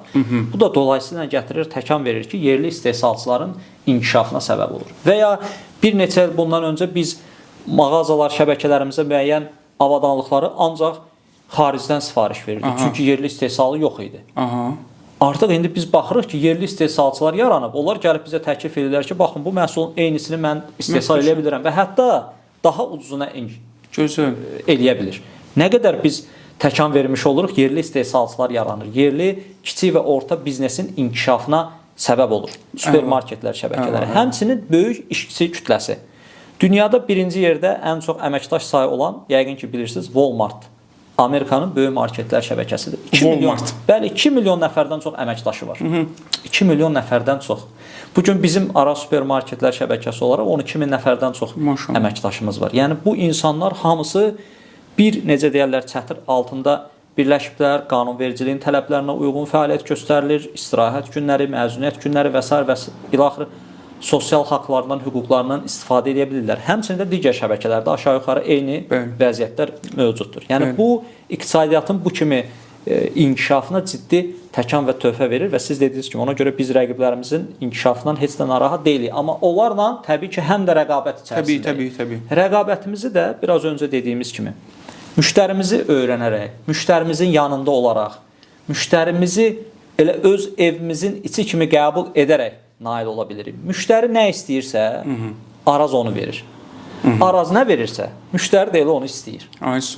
Bu da dolayısıyla gətirir, təkan verir ki, yerli istehsalçıların inkişafına səbəb olur. Və ya bir neçə il bundan öncə biz mağazalar, şəbəkələrimizə müəyyən avadanlıqları ancaq xaricdən sifariş verirdik. Çünki yerli istehsalı yox idi. Artıq indi biz baxırıq ki, yerli istehsalçılar yaranıb. Onlar gəlib bizə təklif edirlər ki, baxın bu məhsulun eynisini mən istehsal edə bilirəm və hətta daha ucuzuna eləyə bilir. Nə qədər biz təkan vermiş oluruq, yerli istehsalçılar yaranır. Yerli kiçik və orta biznesin inkişafına səbəb olur. Supermarketlər şəbəkələri. Həmçinin böyük işçi kütləsi. Dünyada birinci yerdə ən çox əməkdaş sayı olan, yəqin ki bilirsiniz, Walmart. Amerikanın böyük marketlər şəbəkəsidir. 2 milyon nəfərdən çox əməkdaşı var. 2 milyon nəfərdən çox. Bugün bizim ara supermarketlər şəbəkəsi olaraq 12 min nəfərdən çox əməkdaşımız var. Yəni bu insanlar hamısı bir necə deyirlər çətir altında birləşiblər, qanunvericiliyin tələblərinə uyğun fəaliyyət göstərilir, istirahət günləri, məzuniyyət günləri və s. və ilaxır sosial haqlarından, hüquqlarından istifadə edə bilirlər. Həmçinin də digər şəbəkələrdə aşağı-yuxarı eyni vəziyyətlər mövcuddur. Yəni bu iqtisadiyyatın bu kimi inkişafına ciddi təkan və töhfə verir və siz dediyiniz kimi ona görə biz rəqiblərimizin inkişafından heç də narahat deyilik. Amma onlarla təbii ki, həm də rəqabət içərisindəyik. Təbii. Rəqabətimizi də biraz öncə dediyimiz kimi müştərimizi öyrənərək, müştərimizin yanında olaraq, müştərimizi elə öz evimizin içi kimi qəbul edərək nail ola bilirik. Müştəri nə istəyirsə, Araz onu verir. Araz nə verirsə, müştəri də elə onu istəyir.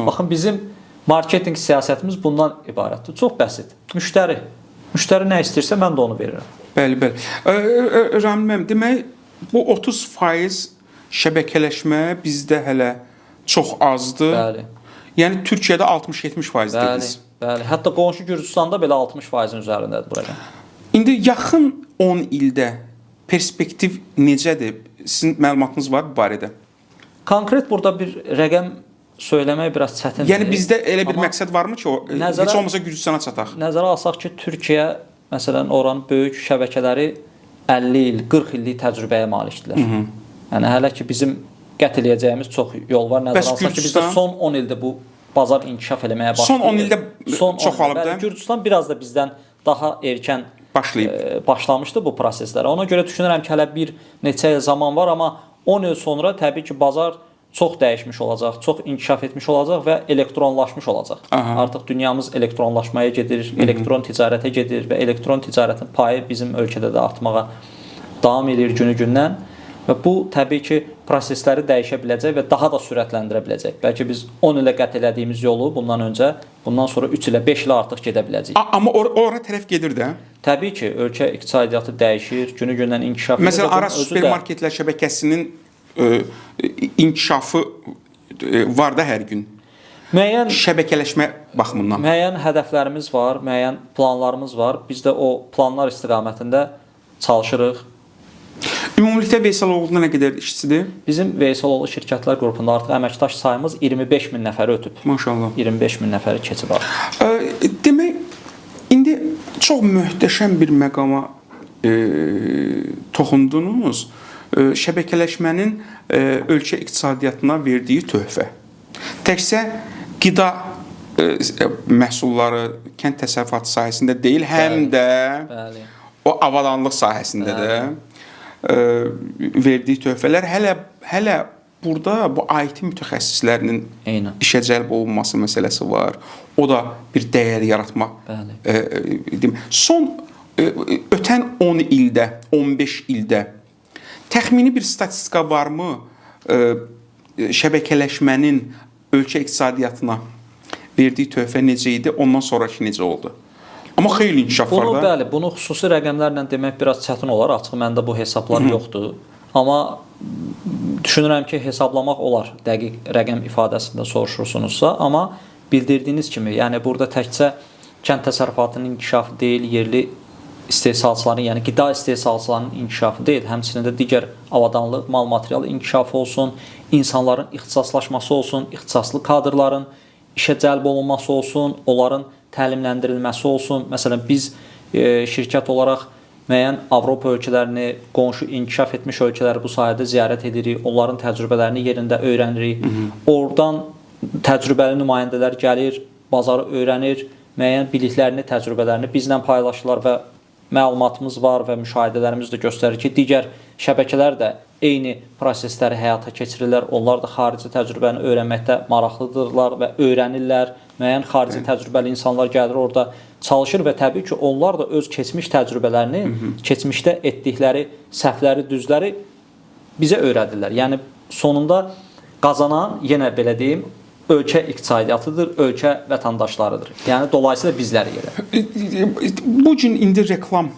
Baxın, bizim marketinq siyasətimiz bundan ibarətdir. Çox bəsit. Müştəri nə istəyirsə, mən də onu verirəm. Bəli. Ramil, demək, bu 30% şəbəkələşmə bizdə hələ çox azdır. Bəli. Yəni Türkiyədə 60-70% dediniz. Bəli. Hətta qonşu Gürcüstanda belə 60%-in üzərindədir bu rəqəm. İndi yaxın 10 ildə perspektiv necədir? Sizin məlumatınız var bu barədə? Konkret burada bir rəqəm söyləmək biraz çətindir. Yəni bizdə elə bir məqsəd varmı ki, heç olmasa Gürcüstana çataq? Nəzərə alsaq ki, Türkiyə, məsələn, oranın böyük şəbəkələri 50 il, 40 illik təcrübəyə malikdirlər. Yəni hələ ki, bizim qət eləyəcəyimiz çox yol var. Nəzərə alsaq ki, bizdə son 10 ildə bu bazar inkişaf eləməyə başlayır. Son 10 ildə çoxalıb da. Gürcüstan biraz da bizdən daha erkən başlamışdı bu proseslərə. Ona görə düşünürəm ki, hələ bir neçə il zaman var, amma 10 il sonra təbii ki, bazar çox dəyişmiş olacaq, çox inkişaf etmiş olacaq və elektronlaşmış olacaq. Artıq dünyamız elektronlaşmaya gedir, elektron ticarətə gedir və elektron ticarətin payı bizim ölkədə də artmağa davam edir günü-gündən. Və bu, təbii ki, prosesləri dəyişə biləcək və daha da sürətləndirə biləcək. Bəlkə biz 10 ilə qət elədiyimiz yolu bundan sonra 3 ilə, 5 ilə artıq gedə biləcəyik. Amma ora tərəf gedir də. Təbii ki, ölkə iqtisadiyyatı dəyişir, günü-gündən inkişaf edir. Məsələn, Araz supermarketlər şəbəkəsinin inkişafı var da hər gün. Müəyyən şəbəkələşmə baxımından. Müəyyən hədəflərimiz var, müəyyən planlarımız var. Biz də o planlar istiqamətində çalışırıq. Ümumilikdə Veysaloğlu'da nə qədər işçidir? Bizim Veysaloğlu şirkətlər qrupunda artıq əməkdaş sayımız 25 min nəfəri ötüb. Maşallah. 25 min nəfəri keçib artıq. Demək, indi çox möhtəşəm bir məqama toxundunuz. Şəbəkələşmənin ölkə iqtisadiyyatına verdiyi töhfə. Təkcə qida məhsulları kənd təsərrüfatı sahəsində deyil, həm də o avadanlıq sahəsində də verdiyi töhfələr hələ burada bu IT mütəxəssislərinin işə cəlb olunması məsələsi var. O da bir dəyər yaratma. Son ötən 10 ildə, 15 ildə təxmini bir statistika varmı şəbəkələşmənin ölkə iqtisadiyyatına verdiyi töhfə necə idi, ondan sonraki necə oldu? Amma xeyli inkişaf var da. Bəli, bunu xüsusi rəqəmlərlə demək biraz çətin olar. Açıq məndə bu hesablar yoxdur. Amma düşünürəm ki, hesablamaq olar dəqiq rəqəm ifadəsində soruşursunuzsa. Amma bildirdiyiniz kimi, yəni burada təkcə kənd təsərrüfatının inkişafı deyil, yerli istehsalçıların, yəni qida istehsalçılarının inkişafı deyil, həmçinin də digər avadanlıq, mal material inkişafı olsun, insanların ixtisaslaşması olsun, ixtisaslı kadrların işə cəlb olunması olsun, onların təlimləndirilməsi olsun. Məsələn, biz şirkət olaraq müəyyən Avropa ölkələrini, qonşu inkişaf etmiş ölkələri bu sayədə ziyarət edirik, onların təcrübələrini yerində öyrənirik. Oradan təcrübəli nümayəndələr gəlir, bazarı öyrənir, müəyyən biliklərini, təcrübələrini bizlə paylaşırlar və məlumatımız var və müşahidələrimiz də göstərir ki, digər şəbəkələr də eyni prosesləri həyata keçirirlər. Onlar da xarici təcrübəni öyrənməkdə maraqlıdırlar və öyrənirlər. Müəyyən xarici təcrübəli insanlar gəlir orada çalışır və təbii ki, onlar da öz keçmiş təcrübələrini, keçmişdə etdikləri səhvləri, düzləri bizə öyrədirlər. Yəni sonunda qazanan, yenə belə deyim, ölkə iqtisadiyyatıdır, ölkə vətəndaşlarıdır. Yəni dolayısıyla bizləri yerə. Bu gün indi reklam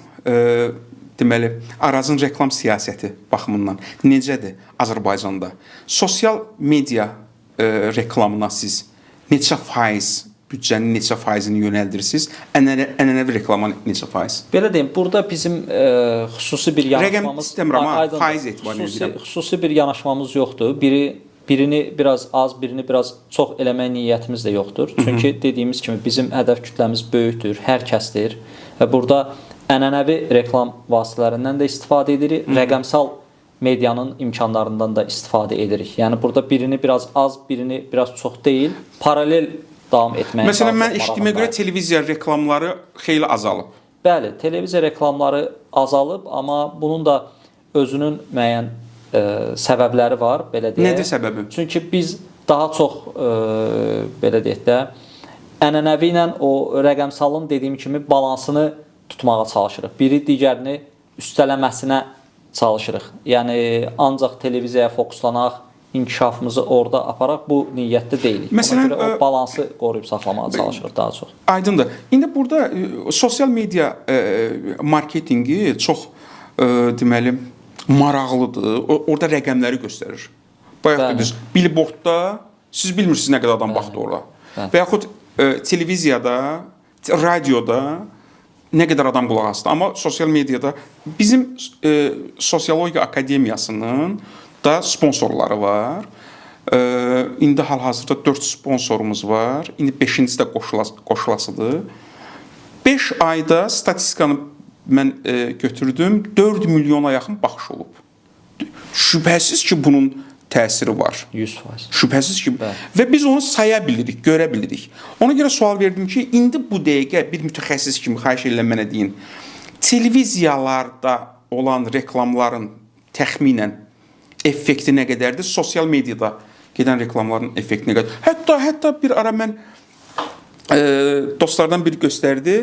deməli, Arazın reklam siyasəti baxımından necədir Azərbaycanda? Sosial media reklamına siz neçə faiz, büdcənin neçə faizini yönəldirsiniz? Ənənəvi reklama neçə faiz? Belə deyim, burada bizim xüsusi bir yanaşmamız... Rəqəm istəmirəm, amma faiz etibarı edirəm. Xüsusi bir yanaşmamız yoxdur. Biri birini biraz az, birini biraz çox eləmək niyyətimiz də yoxdur. Çünki dediyimiz kimi bizim hədəf kütləmiz böyükdür, hər kəsdir və burada ənənəvi reklam vasitələrindən də istifadə edirik, rəqəmsal medianın imkanlarından da istifadə edirik. Yəni burada birini biraz az, birini biraz çox deyil, paralel davam etməyə. Məsələn, mən eşitdiyimə görə televiziya reklamları xeyli azalıb. Bəli, televiziya reklamları azalıb, amma bunun da özünün müəyyən səbəbləri var, belə deyək. Nədir səbəbi? Çünki biz daha çox belə deyək də ənənəvi ilə o rəqəmsalın dediyim kimi balansını tutmağa çalışırıq. Biri digərini üstələməsinə çalışırıq. Yəni ancaq televiziyaya fokuslanaq, inkişafımızı orada aparaq bu niyyətdə deyilik. Məsələn, ona görə o balansı qoruyub saxlamağa çalışırıq daha çox. Aydındır. İndi burada sosial media marketinqi çox deməli maraqlıdır. Orada rəqəmləri göstərir. Bayaq dediniz, billboardda siz bilmirsiniz nə qədər adam baxdı ora. Və yaxud televiziyada, radioda nə qədər adam qulaq asdı. Amma sosial mediada bizim Sosiologiya Akademiyasının da sponsorları var. İndi hal-hazırda 4 sponsorumuz var. İndi 5-inci də qoşulasıdır. 5 ayda statistikanı mən götürdüm. 4 milyona yaxın baxış olub. Şübhəsiz ki, bunun təsiri var. 100%. Şübhəsiz ki. Və biz onu saya bilirik, görə bilirik. Ona görə sual verdim ki, indi bu dəqiqə bir mütəxəssis kimi xahiş edirəm mənə deyin. Televiziyalarda olan reklamların təxminən effekti nə qədərdir? Sosial mediada gedən reklamların effekti nə qədər? Hətta bir ara mən dostlardan biri göstərdi.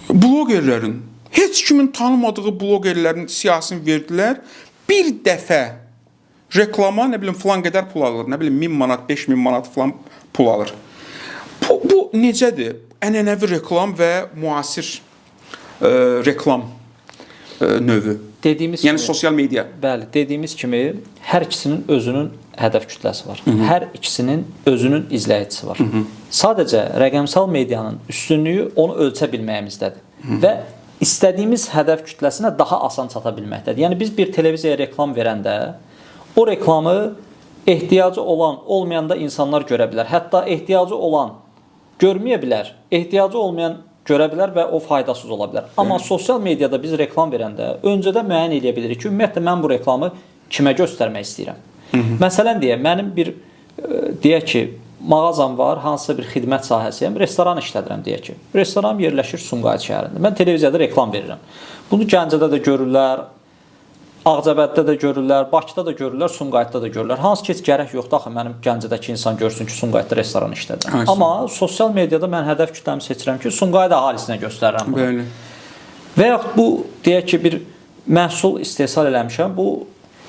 Blogerlərin, heç kimin tanımadığı blogerlərin siyasını verdilər. Bir dəfə reklama, nə bilim, filan qədər pul alır. Nə bilim, 1000 manat, 5000 manat filan pul alır. Bu necədir? Ənənəvi reklam və müasir reklam növü. Yəni sosial media. Bəli, dediyimiz kimi hər ikisinin özünün hədəf kütləsi var. Hər ikisinin özünün izləyicisi var. Sadəcə rəqəmsal medianın üstünlüyü onu ölçə bilməyimizdədir. Və istədiyimiz hədəf kütləsinə daha asan çata bilməkdədir. Yəni biz bir televiziyaya reklam verəndə o reklamı ehtiyacı olan, olmayanda insanlar görə bilər. Hətta ehtiyacı olan görməyə bilər, ehtiyacı olmayan görə bilər və o faydasız ola bilər. Amma sosial mediada biz reklam verəndə öncədən müəyyən edə bilirik ki, ümumiyyətlə mən bu reklamı kimə göstərmək istəyirəm. Məsələn deyək, mənim bir deyək ki, mağazam var, hansısa bir xidmət sahəsiyəm, restoran işlədirəm deyək ki. Restoran yerləşir Sumqayıt şəhərində. Mən televiziyada reklam verirəm. Bunu Gəncədə də görürlər, Ağcabəddə də görürlər, Bakıda da görürlər, Sumqayıtda da görürlər. Hansı ki, heç gərək yoxdur axı mənim Gəncədəki insan görsün ki, Sumqayıtda restoran işlədirəm. Amma sosial mediada mən hədəf kütləmi seçirəm ki, Sumqayıt əhalisinə göstərirəm bunu. Bəli. Və yaxud bu deyək ki, bir məhsul istehsal eləmişəm. Bu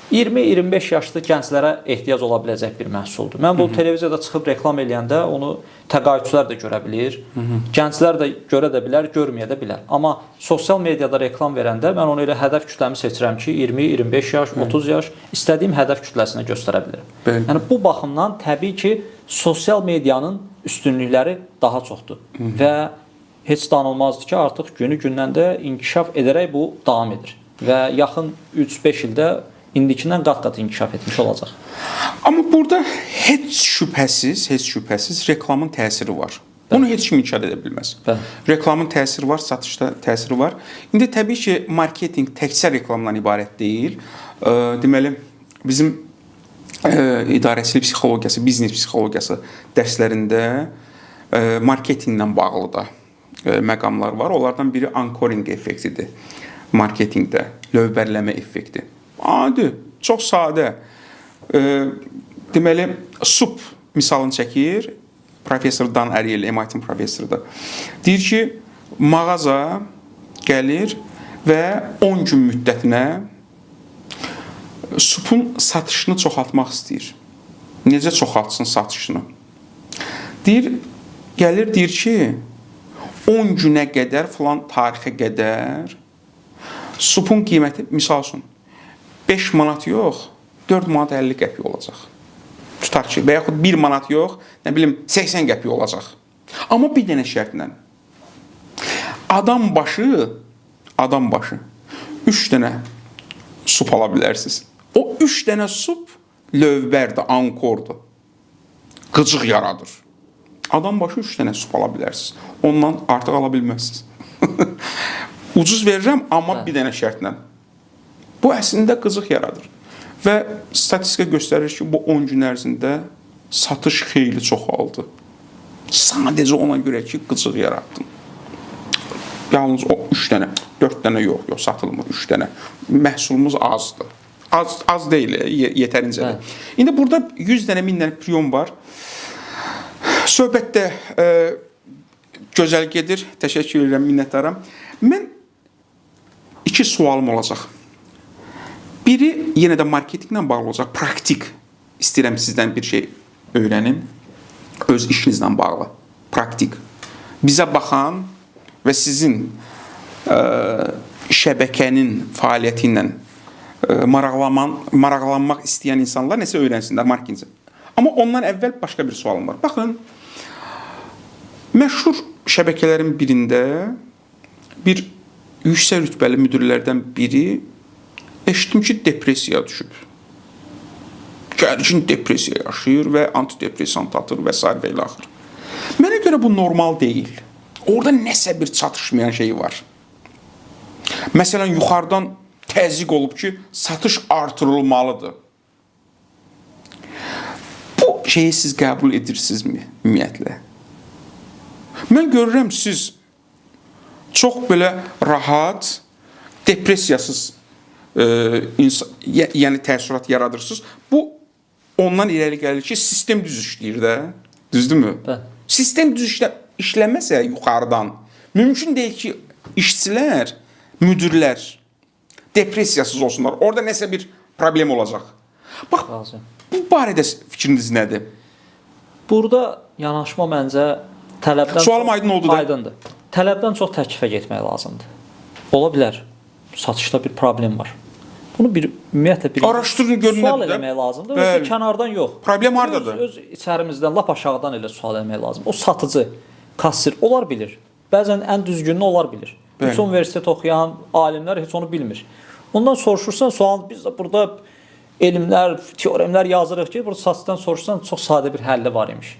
20-25 yaşlı gənclərə ehtiyac ola biləcək bir məhsuldur. Mən bu televiziyada çıxıb reklam eləyəndə onu təqaüdçülər də görə bilir, gənclər də görə də bilər, görməyə də bilər. Amma sosial mediada reklam verəndə mən onu elə hədəf kütləmi seçirəm ki, 20-25 yaş, 30 yaş istədiyim hədəf kütləsinə göstərə bilirəm. Yəni bu baxımdan təbii ki, sosial medianın üstünlükləri daha çoxdur və heç danılmazdır ki, artıq günü-gündən də inkişaf edərək bu davam edir və yaxın 3-5 ildə indikindən qat-qat inkişaf etmiş olacaq. Amma burada heç şübhəsiz reklamın təsiri var. Bunu heç kim inkar edə bilməz. Reklamın təsiri var, satışda təsiri var. İndi təbii ki, marketinq təkcə reklamdan ibarət deyil. Deməli, bizim idarəçilik psixologiyası, biznes psixologiyası dərslərində marketinqlə bağlı da məqamlar var. Onlardan biri anchoring effektidir. Marketinqdə lövbərləmə effekti. Adi, çox sadə. Deməli, SUP misalını çəkir. Professor Dan Ariely, MIT professorudur. Deyir ki, mağaza gəlir və 10 gün müddətinə SUP-un satışını çoxaltmaq istəyir. Necə çoxaltsın satışını? Gəlir, deyir ki, 10 günə qədər, filan tarixə qədər SUP-un qiyməti, misal üçün, 5 manat yox, 4 manat 50 qəpik olacaq. Tutar ki, və yaxud 1 manat yox, nə bilim, 80 qəpik olacaq. Amma bir dənə şərtlə. Adam başı 3 dənə SUP ala bilərsiniz. O 3 dənə sup lövbərdir, ankordur. Qıcıq yaradır. Adam başı 3 dənə sup ala bilərsiniz. Ondan artıq ala bilməzsiniz. Ucuz verirəm, amma bir dənə şərtlə. Bu əslində qıcıq yaradır. Və statistika göstərir ki, bu 10 gün ərzində satış xeyli çoxaldı. Sadəcə ona görə ki, qıcıq yaratdım. Yalnız o 3 dənə, 4 dənə yox, satılmır 3 dənə. Məhsulumuz azdır. Az deyil, yetərincədir. İndi burada 100 dənə, 1000 dənə priyon var. Söhbətdə gözəl gedir. Təşəkkür edirəm, minnətdaram. Mən 2 sualım olacaq. Biri yenə də marketinqlə bağlı olacaq, praktik. İstəyirəm sizdən bir şey öyrənim. Öz işinizlə bağlı, praktik. Bizə baxan və sizin şəbəkənin fəaliyyəti ilə maraqlanmaq istəyən insanlar nəsə öyrənsinlər marketinqi. Amma ondan əvvəl başqa bir sualım var. Baxın, məşhur şəbəkələrin birində bir yüksək rütbəli müdirlərdən biri eşitdim ki, depressiyaya düşüb. Gərgin depressiya yaşayır və antidepressant atır və s. və ilə axır. Mənə görə bu normal deyil. Orada nəsə bir çatışmayan şey var. Məsələn, yuxarıdan təzyiq olub ki, satış artırılmalıdır. Bu şeyi siz qəbul edirsinizmi ümumiyyətlə? Mən görürəm, siz çox belə rahat, depressiyasız yəni təəssürat yaradırsınız. Bu ondan irəli gəlir ki, sistem düz işləyir də. Düzdürmü? Sistem düz işləməsə yuxarıdan, mümkün deyil ki, işçilər, müdirlər depressiyasız olsunlar. Orada nəsə bir problem olacaq. Bax, bu barədə fikriniz nədir? Burada yanaşma məncə tələbdən Sualım aydın oldu da. Aydındır. Tələbdən çox təklifə getmək lazımdır. Ola bilər, satışda bir problem var. Bunu ümumiyyətlə bir araşdırın, görün sual nədir? eləmək lazımdır. Özü kənardan yox. Problem hardadır? Öz içərimizdən, lap aşağıdan elə sual eləmək lazımdır. O satıcı, kassir olar bilir. Bəzən ən düzgününü olar bilir. Heç universitet oxuyan alimlər heç onu bilmir. Ondan soruşursan, sual biz də burada elmlər, teoremlər yazırıq ki, burada satışdan soruşsan çox sadə bir həlli var imiş.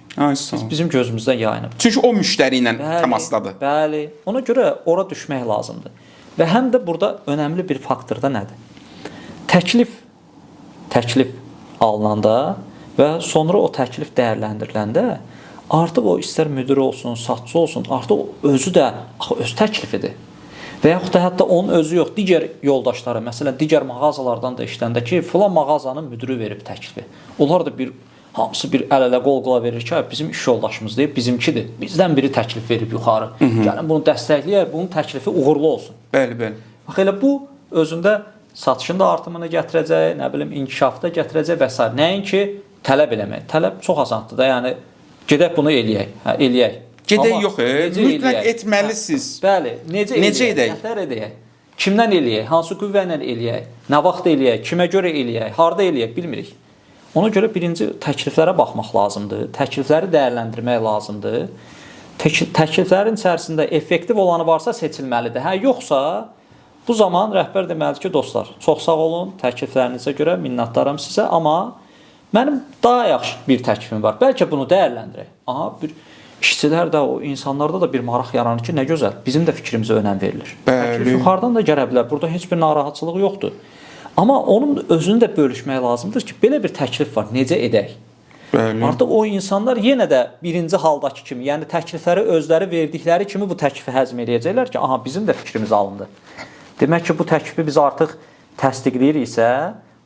Bizim gözümüzdən yayınıb. Çünki o müştəri ilə təmasdadır. Bəli. Ona görə ora düşmək lazımdır. Və həm də burada önəmli bir faktor da nədir? Təklif alınanda və sonra o təklif dəyərləndiriləndə artıq o istər müdir olsun, satçı olsun, artıq özü də öz təklifidir. Və yaxud da hətta onun özü yox, digər yoldaşları, məsələn, digər mağazalardan da işləndə ki, filan mağazanın müdürü verib təklifi. Onlar da hamısı bir əl-ələ qol-qola verir ki, bizim iş yoldaşımız deyib, bizimkidir. Bizdən biri təklif verib yuxarı. Gəlin bunu dəstəkləyək, bunun təklifi uğurlu olsun. Bəli. Bax, elə bu özündə satışın da artımını gətirəcək, nə bilim, inkişafı da gətirəcək və s. Nəinki tələb eləmək. Tələb çox asandır da, yəni gedək bunu eləyək. Eləyək. Gedək yox, mütləq etməlisiniz. Bəli, necə edək? Nətər edək? Kimdən eləyək? Hansı qüvvə ilə eləyək? Nə vaxt eləyək? Kimə görə eləyək? Harda eləyək? Bilmirik. Ona görə birinci təkliflərə baxmaq lazımdır. Təklifləri dəyərləndirmək lazımdır. Təkliflərin içərisində effektiv olanı varsa seçilməlidir. Yoxsa bu zaman rəhbər deməlidir ki, dostlar, çox sağ olun, təkliflərinizə görə minnətdaram sizə, amma mənim daha yaxşı bir təklifim var. Bəlkə bunu dəyərləndirək. Bir işçilər də, o insanlarda da bir maraq yaranır ki, nə gözəl, bizim də fikrimizə önəm verilir. Təklif yuxarıdan da gələ bilər, burada heç bir narahatçılıq yoxdur. Amma onun özünü də bölüşmək lazımdır ki, belə bir təklif var, necə edək? Artıq o insanlar yenə də birinci haldakı kimi, yəni təklifləri özləri verdikləri kimi bu təklifi həzm edəcəklər ki, bizim də fikrimiz alındı. Demək ki, bu təklifi biz artıq təsdiqləyiriksə,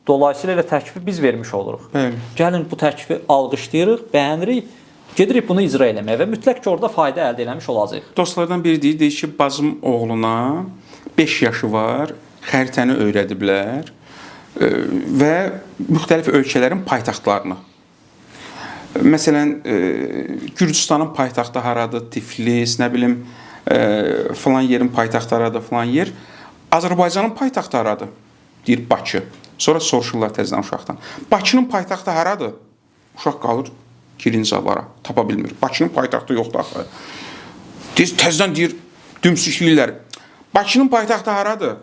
dolayısıyla elə təklifi biz vermiş oluruq. Gəlin bu təklifi alqışlayırıq, bəyənirik, gedirik bunu icra eləməyə və mütləq ki, orada fayda əldə eləmiş olacaq. Dostlardan biri deyir ki, bacım oğluna 5 yaşı var, xəritəni öyrədiblər və müxtəlif ölkələrin paytaxtlarını. Məsələn, Gürcüstanın paytaxtı haradır, Tiflis, nə bilim, filan yerin paytaxtı haradır, filan yer. Azərbaycanın paytaxtı haradır? Deyir, Bakı. Sonra soruşurlar təzədən uşaqdan. Bakının paytaxtı haradır? Uşaq qalır girinci avara, tapa bilmir. Bakının paytaxtı yoxdur axı. Təzədən deyir, dümsükləyirlər. Bakının paytaxtı haradır?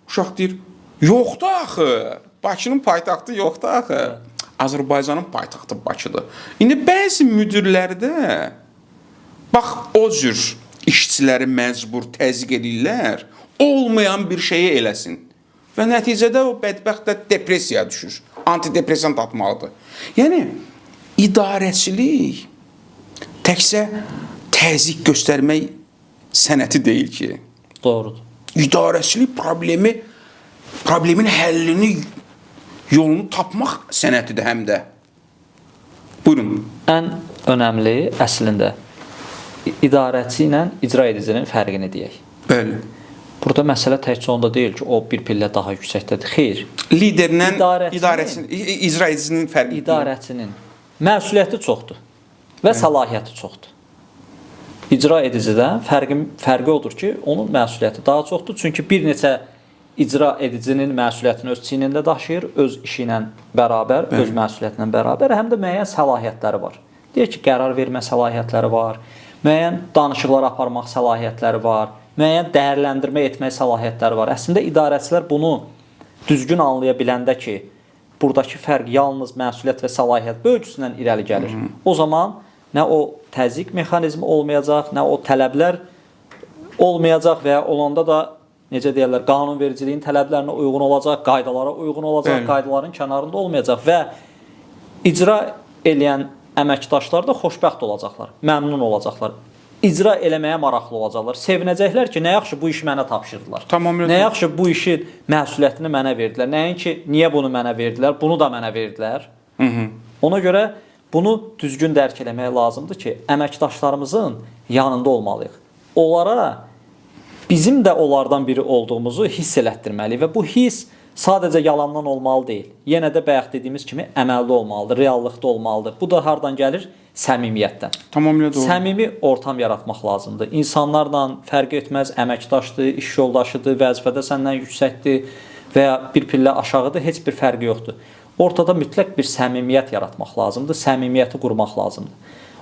Uşaq deyir, yoxdur axı. Bakının paytaxtı yoxdur axı. Azərbaycanın paytaxtı Bakıdır. İndi bəzi müdirlərdə bax o cür işçiləri məcbur təzyiq edirlər, olmayan bir şeyi eləsin. Və nəticədə o bədbəxt də depressiyaya düşür. Antidepressant atmalıdır. Yəni idarəçilik təkcə təzyiq göstərmək sənəti deyil ki. Doğrudur. İdarəçilik problemin həllini, yolunu tapmaq sənətidir həm də. Buyurun. Ən önəmli əslində idarəçi ilə icra edicinin fərqini deyək. Bəli. Burada məsələ təkcə onda deyil ki, o bir pillə daha yüksəkdədir. Xeyr. Liderlə İdarəçinin- icra edicinin fərqi. İdarəçinin məsuliyyəti çoxdur və səlahiyyəti çoxdur. İcra edicidən fərqi odur ki, onun məsuliyyəti daha çoxdur. Çünki bir neçə icra edicinin məsuliyyətini öz çiynində daşıyır, öz işi ilə bərabər, öz məsuliyyətinə bərabər, həm də müəyyən səlahiyyətləri var. Deyək ki, qərar vermə səlahiyyətləri var, müəyyən danışıqlar aparmaq səlahiyyətləri var, müəyyən dəyərləndirmə etmək səlahiyyətləri var. Əslində idarəçilər bunu düzgün anlaya biləndə ki, buradakı fərq yalnız məsuliyyət və səlahiyyət bölgüsündən irəli gəlir. O zaman nə o təzyiq mexanizmi olmayacaq, nə o tələblər olmayacaq və ya olanda da necə deyirlər, qanunvericiliyin tələblərinə uyğun olacaq, qaydalara uyğun olacaq, qaydaların kənarında olmayacaq və icra eləyən əməkdaşlar da xoşbəxt olacaqlar, məmnun olacaqlar. İcra eləməyə maraqlı olacaqlar. Sevinəcəklər ki, nə yaxşı bu işi mənə tapşırdılar. Tamamilə. Nə yaxşı bu işin məsuliyyətini mənə verdilər. Nəinki niyə bunu mənə verdilər, bunu da mənə verdilər. Ona görə bunu düzgün dərk eləmək lazımdır ki, əməkdaşlarımızın yanında olmalıyıq. Onlara bizim də onlardan biri olduğumuzu hiss elətdirməliyik və bu hiss sadəcə yalandan olmalı deyil. Yenə də bayaq dediyimiz kimi əməlli olmalıdır, reallıqda olmalıdır. Bu da hardan gəlir? Səmimiyyətdən. Tamamilə doğru. Səmimi ortam yaratmaq lazımdır. İnsanlarla fərq etməz, əməkdaşdır, iş yoldaşıdır, vəzifədə səndən yüksəkdir və ya bir pillə aşağıdır, heç bir fərqi yoxdur. Ortada mütləq bir səmimiyyət yaratmaq lazımdır, səmimiyyəti qurmaq lazımdır.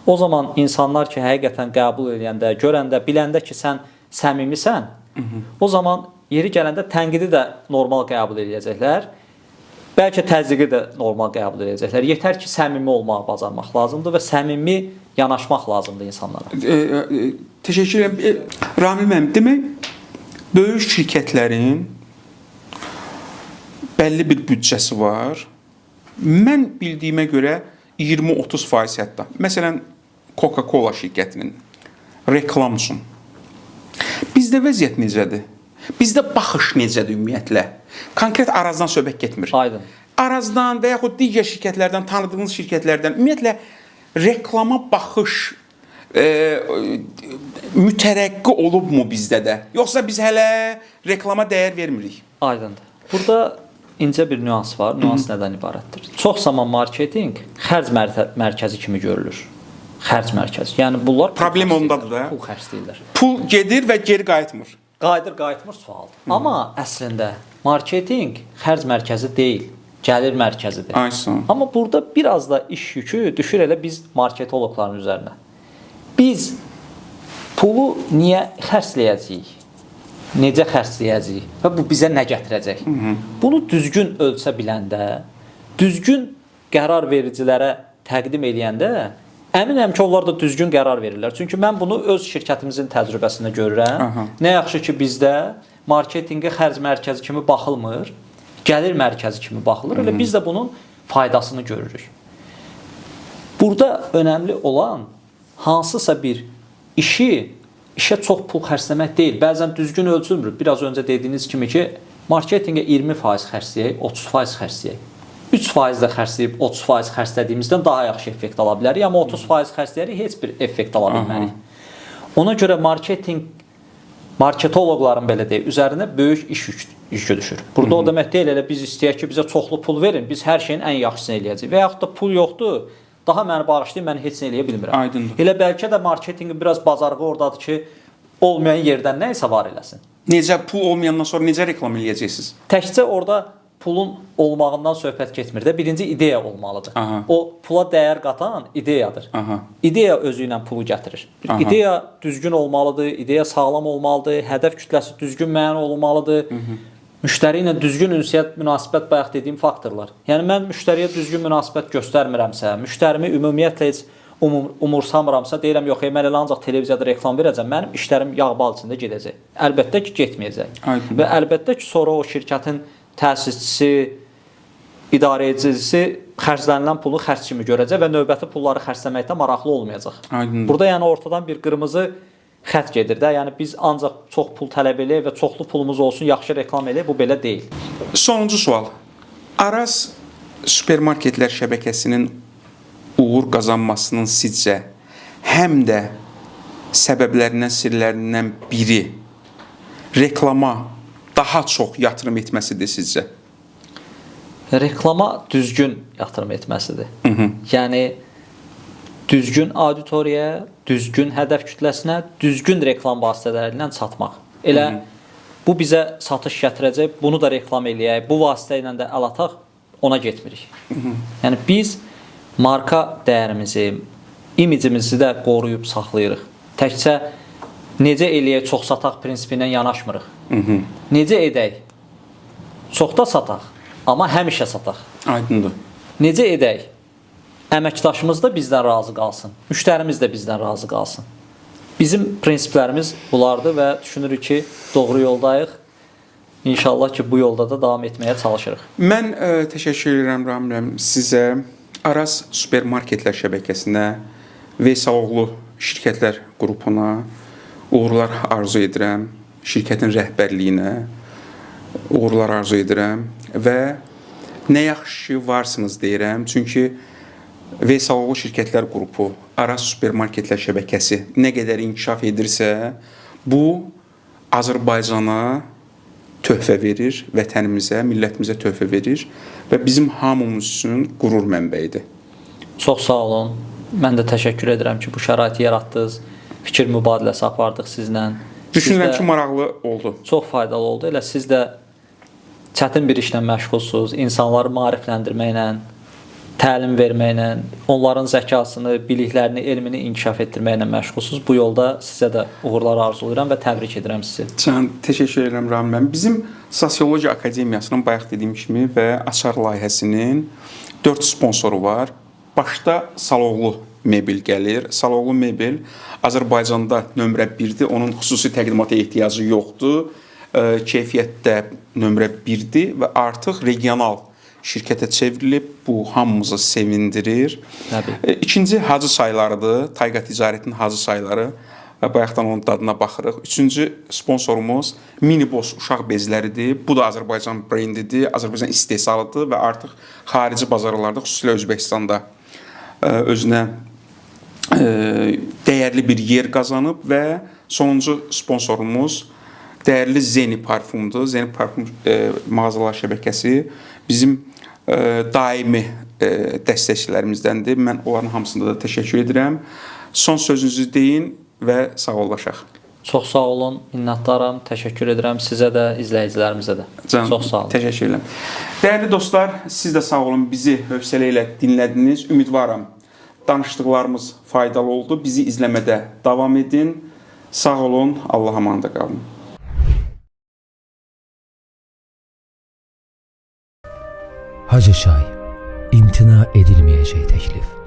O zaman insanlar ki, həqiqətən qəbul edəndə, görəndə, biləndə ki, sən səmimisən, o zaman yeri gələndə tənqidi də normal qəbul edəcəklər. Bəlkə təzyiqi də normal qəbul edəcəklər. Yetər ki, səmimi olmağı bacarmaq lazımdır və səmimi yanaşmaq lazımdır insanlara. Təşəkkür edirəm. Ramil müəllim, demək, böyük şirkətlərin bəlli bir büdcəsi var. Mən bildiyimə görə 20-30% hətta. Məsələn, Coca-Cola şirkətinin reklam üçün. Bizdə vəziyyət necədir? Bizdə baxış necədir ümumiyyətlə? Konkret Arazdan söhbət getmir. Aydın. Arazdan və yaxud digər şirkətlərdən, tanıdığınız şirkətlərdən ümumiyyətlə reklama baxış mütərəqqi olubmu bizdə də? Yoxsa biz hələ reklama dəyər vermirik? Aydındır. Burada incə bir nüans var. Nüans nədən ibarətdir? Çox zaman marketinq xərc mərkəzi kimi görülür. Xərc mərkəzi. Yəni bunlar problem ondadır da. Pul xərcləyirlər. Pul gedir və geri qayıtmır. Qayıtmır sualdır. Amma əslində marketinq xərc mərkəzi deyil, gəlir mərkəzidir. Aysun. Amma burada biraz da iş yükü düşür elə biz marketoloqların üzərinə. Biz pulu niyə xərcləyəcəyik? Necə xərcləyəcəyik? Və bu bizə nə gətirəcək? Bunu düzgün ölçə biləndə, düzgün qərar vericilərə təqdim edəndə əminəm ki, onlar da düzgün qərar verirlər. Çünki mən bunu öz şirkətimizin təcrübəsində görürəm. Nə yaxşı ki, bizdə marketinqə xərc mərkəzi kimi baxılmır, gəlir mərkəzi kimi baxılır. Elə biz də bunun faydasını görürük. Burada önəmli olan hansısa bir işə çox pul xərcləmək deyil. Bəzən düzgün ölçülmür. Biraz öncə dediyiniz kimi ki, marketinqə 20% xərcləyək, 30% xərcləyək. 3% də xərcləyib 30% xərclədiyimizdən daha yaxşı effekt ala bilərik, amma 30% xərcləyərik, heç bir effekt ala bilmərik. Ona görə marketoloqların belə deyək, üzərinə böyük iş yükü düşür. Burada o demək deyil, elə biz istəyək ki, bizə çoxlu pul verin, biz hər şeyin ən yaxşısını eləyəcəyik. Və yaxud da pul yoxdur, daha məni bağışlayın, mən heç nə eləyə bilmirəm. Aydındır. Elə bəlkə də marketinqin biraz bazarlığı oradadır ki, olmayan yerdən nə isə var eləsin. Necə pul olmayandan sonra necə reklam eləyəcəksiniz? Təkcə orada pulun olmağından söhbət getmir də. Birinci ideya olmalıdır. O pula dəyər qatan ideyadır. İdeya özü ilə pulu gətirir. İdeya düzgün olmalıdır, ideya sağlam olmalıdır, hədəf kütləsi düzgün müəyyən olmalıdır. müştəri ilə düzgün ünsiyyət, münasibət bayaq dediyim faktorlar. Yəni mən müştəriyə düzgün münasibət göstərmirəmsə, müştərimi ümumiyyətlə heç umursamıramsa, deyirəm yox, mən elə ancaq televiziyada reklam verəcəm, mənim işlərim yağbal içində gedəcək. Əlbəttə ki, getməyəcək. Aydın. Və əlbəttə ki, sonra o şirkətin təsisçisi, idarə edicisi xərclənilən pulu xərc kimi görəcək və növbəti pulları xərcləməkdə maraqlı olmayacaq. Aydın. Burada yəni ortadan bir qırmızı xətt gedir də. Yəni biz ancaq çox pul tələb eləyək və çoxlu pulumuz olsun, yaxşı reklam eləyək, bu belə deyil. Sonuncu sual. Araz supermarketlər şəbəkəsinin uğur qazanmasının sizcə həm də səbəblərindən, sirlərindən biri reklama daha çox yatırım etməsidir sizcə? Reklama düzgün yatırım etməsidir. Yəni düzgün auditoriyaya, düzgün hədəf kütləsinə, düzgün reklam vasitələri ilə çatmaq. Elə bu bizə satış gətirəcək, bunu da reklam eləyək, bu vasitə ilə də əl ataq, ona getmirik. Yəni biz marka dəyərimizi, imicimizi də qoruyub saxlayırıq. Təkcə necə eləyək, çox sataq prinsipi ilə yanaşmırıq. Necə edək, çox da sataq, amma həmişə sataq. Aydındır. Necə edək, əməkdaşımız da bizdən razı qalsın, müştərimiz də bizdən razı qalsın. Bizim prinsiplərimiz bunlardır və düşünürük ki, doğru yoldayıq. İnşallah ki, bu yolda da davam etməyə çalışırıq. Mən təşəkkür edirəm Ramiləm sizə, Araz supermarketlər şəbəkəsinə, Veysaloğlu şirkətlər qrupuna uğurlar arzu edirəm, şirkətin rəhbərliyinə uğurlar arzu edirəm və nə yaxşı varsınız deyirəm. Çünki Veysaloğlu şirkətlər qrupu, Araz supermarketlər şəbəkəsi nə qədər inkişaf edirsə, bu Azərbaycana töhfə verir, vətənimizə, millətimizə töhfə verir və bizim hamımız üçün qürur mənbəyidir. Çox sağ olun. Mən də təşəkkür edirəm ki, bu şəraiti yaratdınız, fikir mübadiləsi apardıq sizlə. Düşünürəm ki, maraqlı oldu. Çox faydalı oldu. Elə siz də çətin bir işlə məşğulsunuz, insanları maarifləndirməklə, təlim verməklə, onların zəkasını, biliklərini, elmini inkişaf etdirməklə məşğulsunuz. Bu yolda sizə də uğurlar arzulayıram və təbrik edirəm sizi. Can, təşəkkür edirəm Ramil. Bizim Sosiologiya Akademiyasının bayaq dediyim kimi və Açar layihəsinin 4 sponsoru var. Başda Saloğlu Mebel gəlir. Saloğlu Mebel Azərbaycanda nömrə 1-dir. Onun xüsusi təqdimata ehtiyacı yoxdur. Keyfiyyətdə nömrə 1-dir və artıq regional şirkətə çevrilib. Bu hamımızı sevindirir. Təbii. İkinci Hacı saylarıdır. Tayqa Ticarətin Hacı sayları. Bayaqdan onun dadına baxırıq. Üçüncü sponsorumuz Minibos uşaq bezləridir. Bu da Azərbaycan brendidir. Azərbaycan istehsalıdır və artıq xarici bazarlarda, xüsusilə Özbəkistanda özünə dəyərli bir yer qazanıb və sonuncu sponsorumuz dəyərli Zeni parfumdur. Zeni parfum mağazalar şəbəkəsi bizim daimi dəstəkçilərimizdəndir. Mən onların hamısında da təşəkkür edirəm. Son sözünüzü deyin və sağollaşaq. Çox sağ olun, minnətdaram, təşəkkür edirəm sizə də, izləyicilərimizə də. Can, çox sağ olun. Təşəkkür edirəm. Dəyərli dostlar, siz də sağ olun, bizi hövsələ ilə dinlədiniz. Ümidvaram, danışdıqlarımız faydalı oldu. Bizi izləmədə davam edin. Sağ olun, Allah'a əmanət qalın. Hacı Çay, imtina edilmeyecek teklif.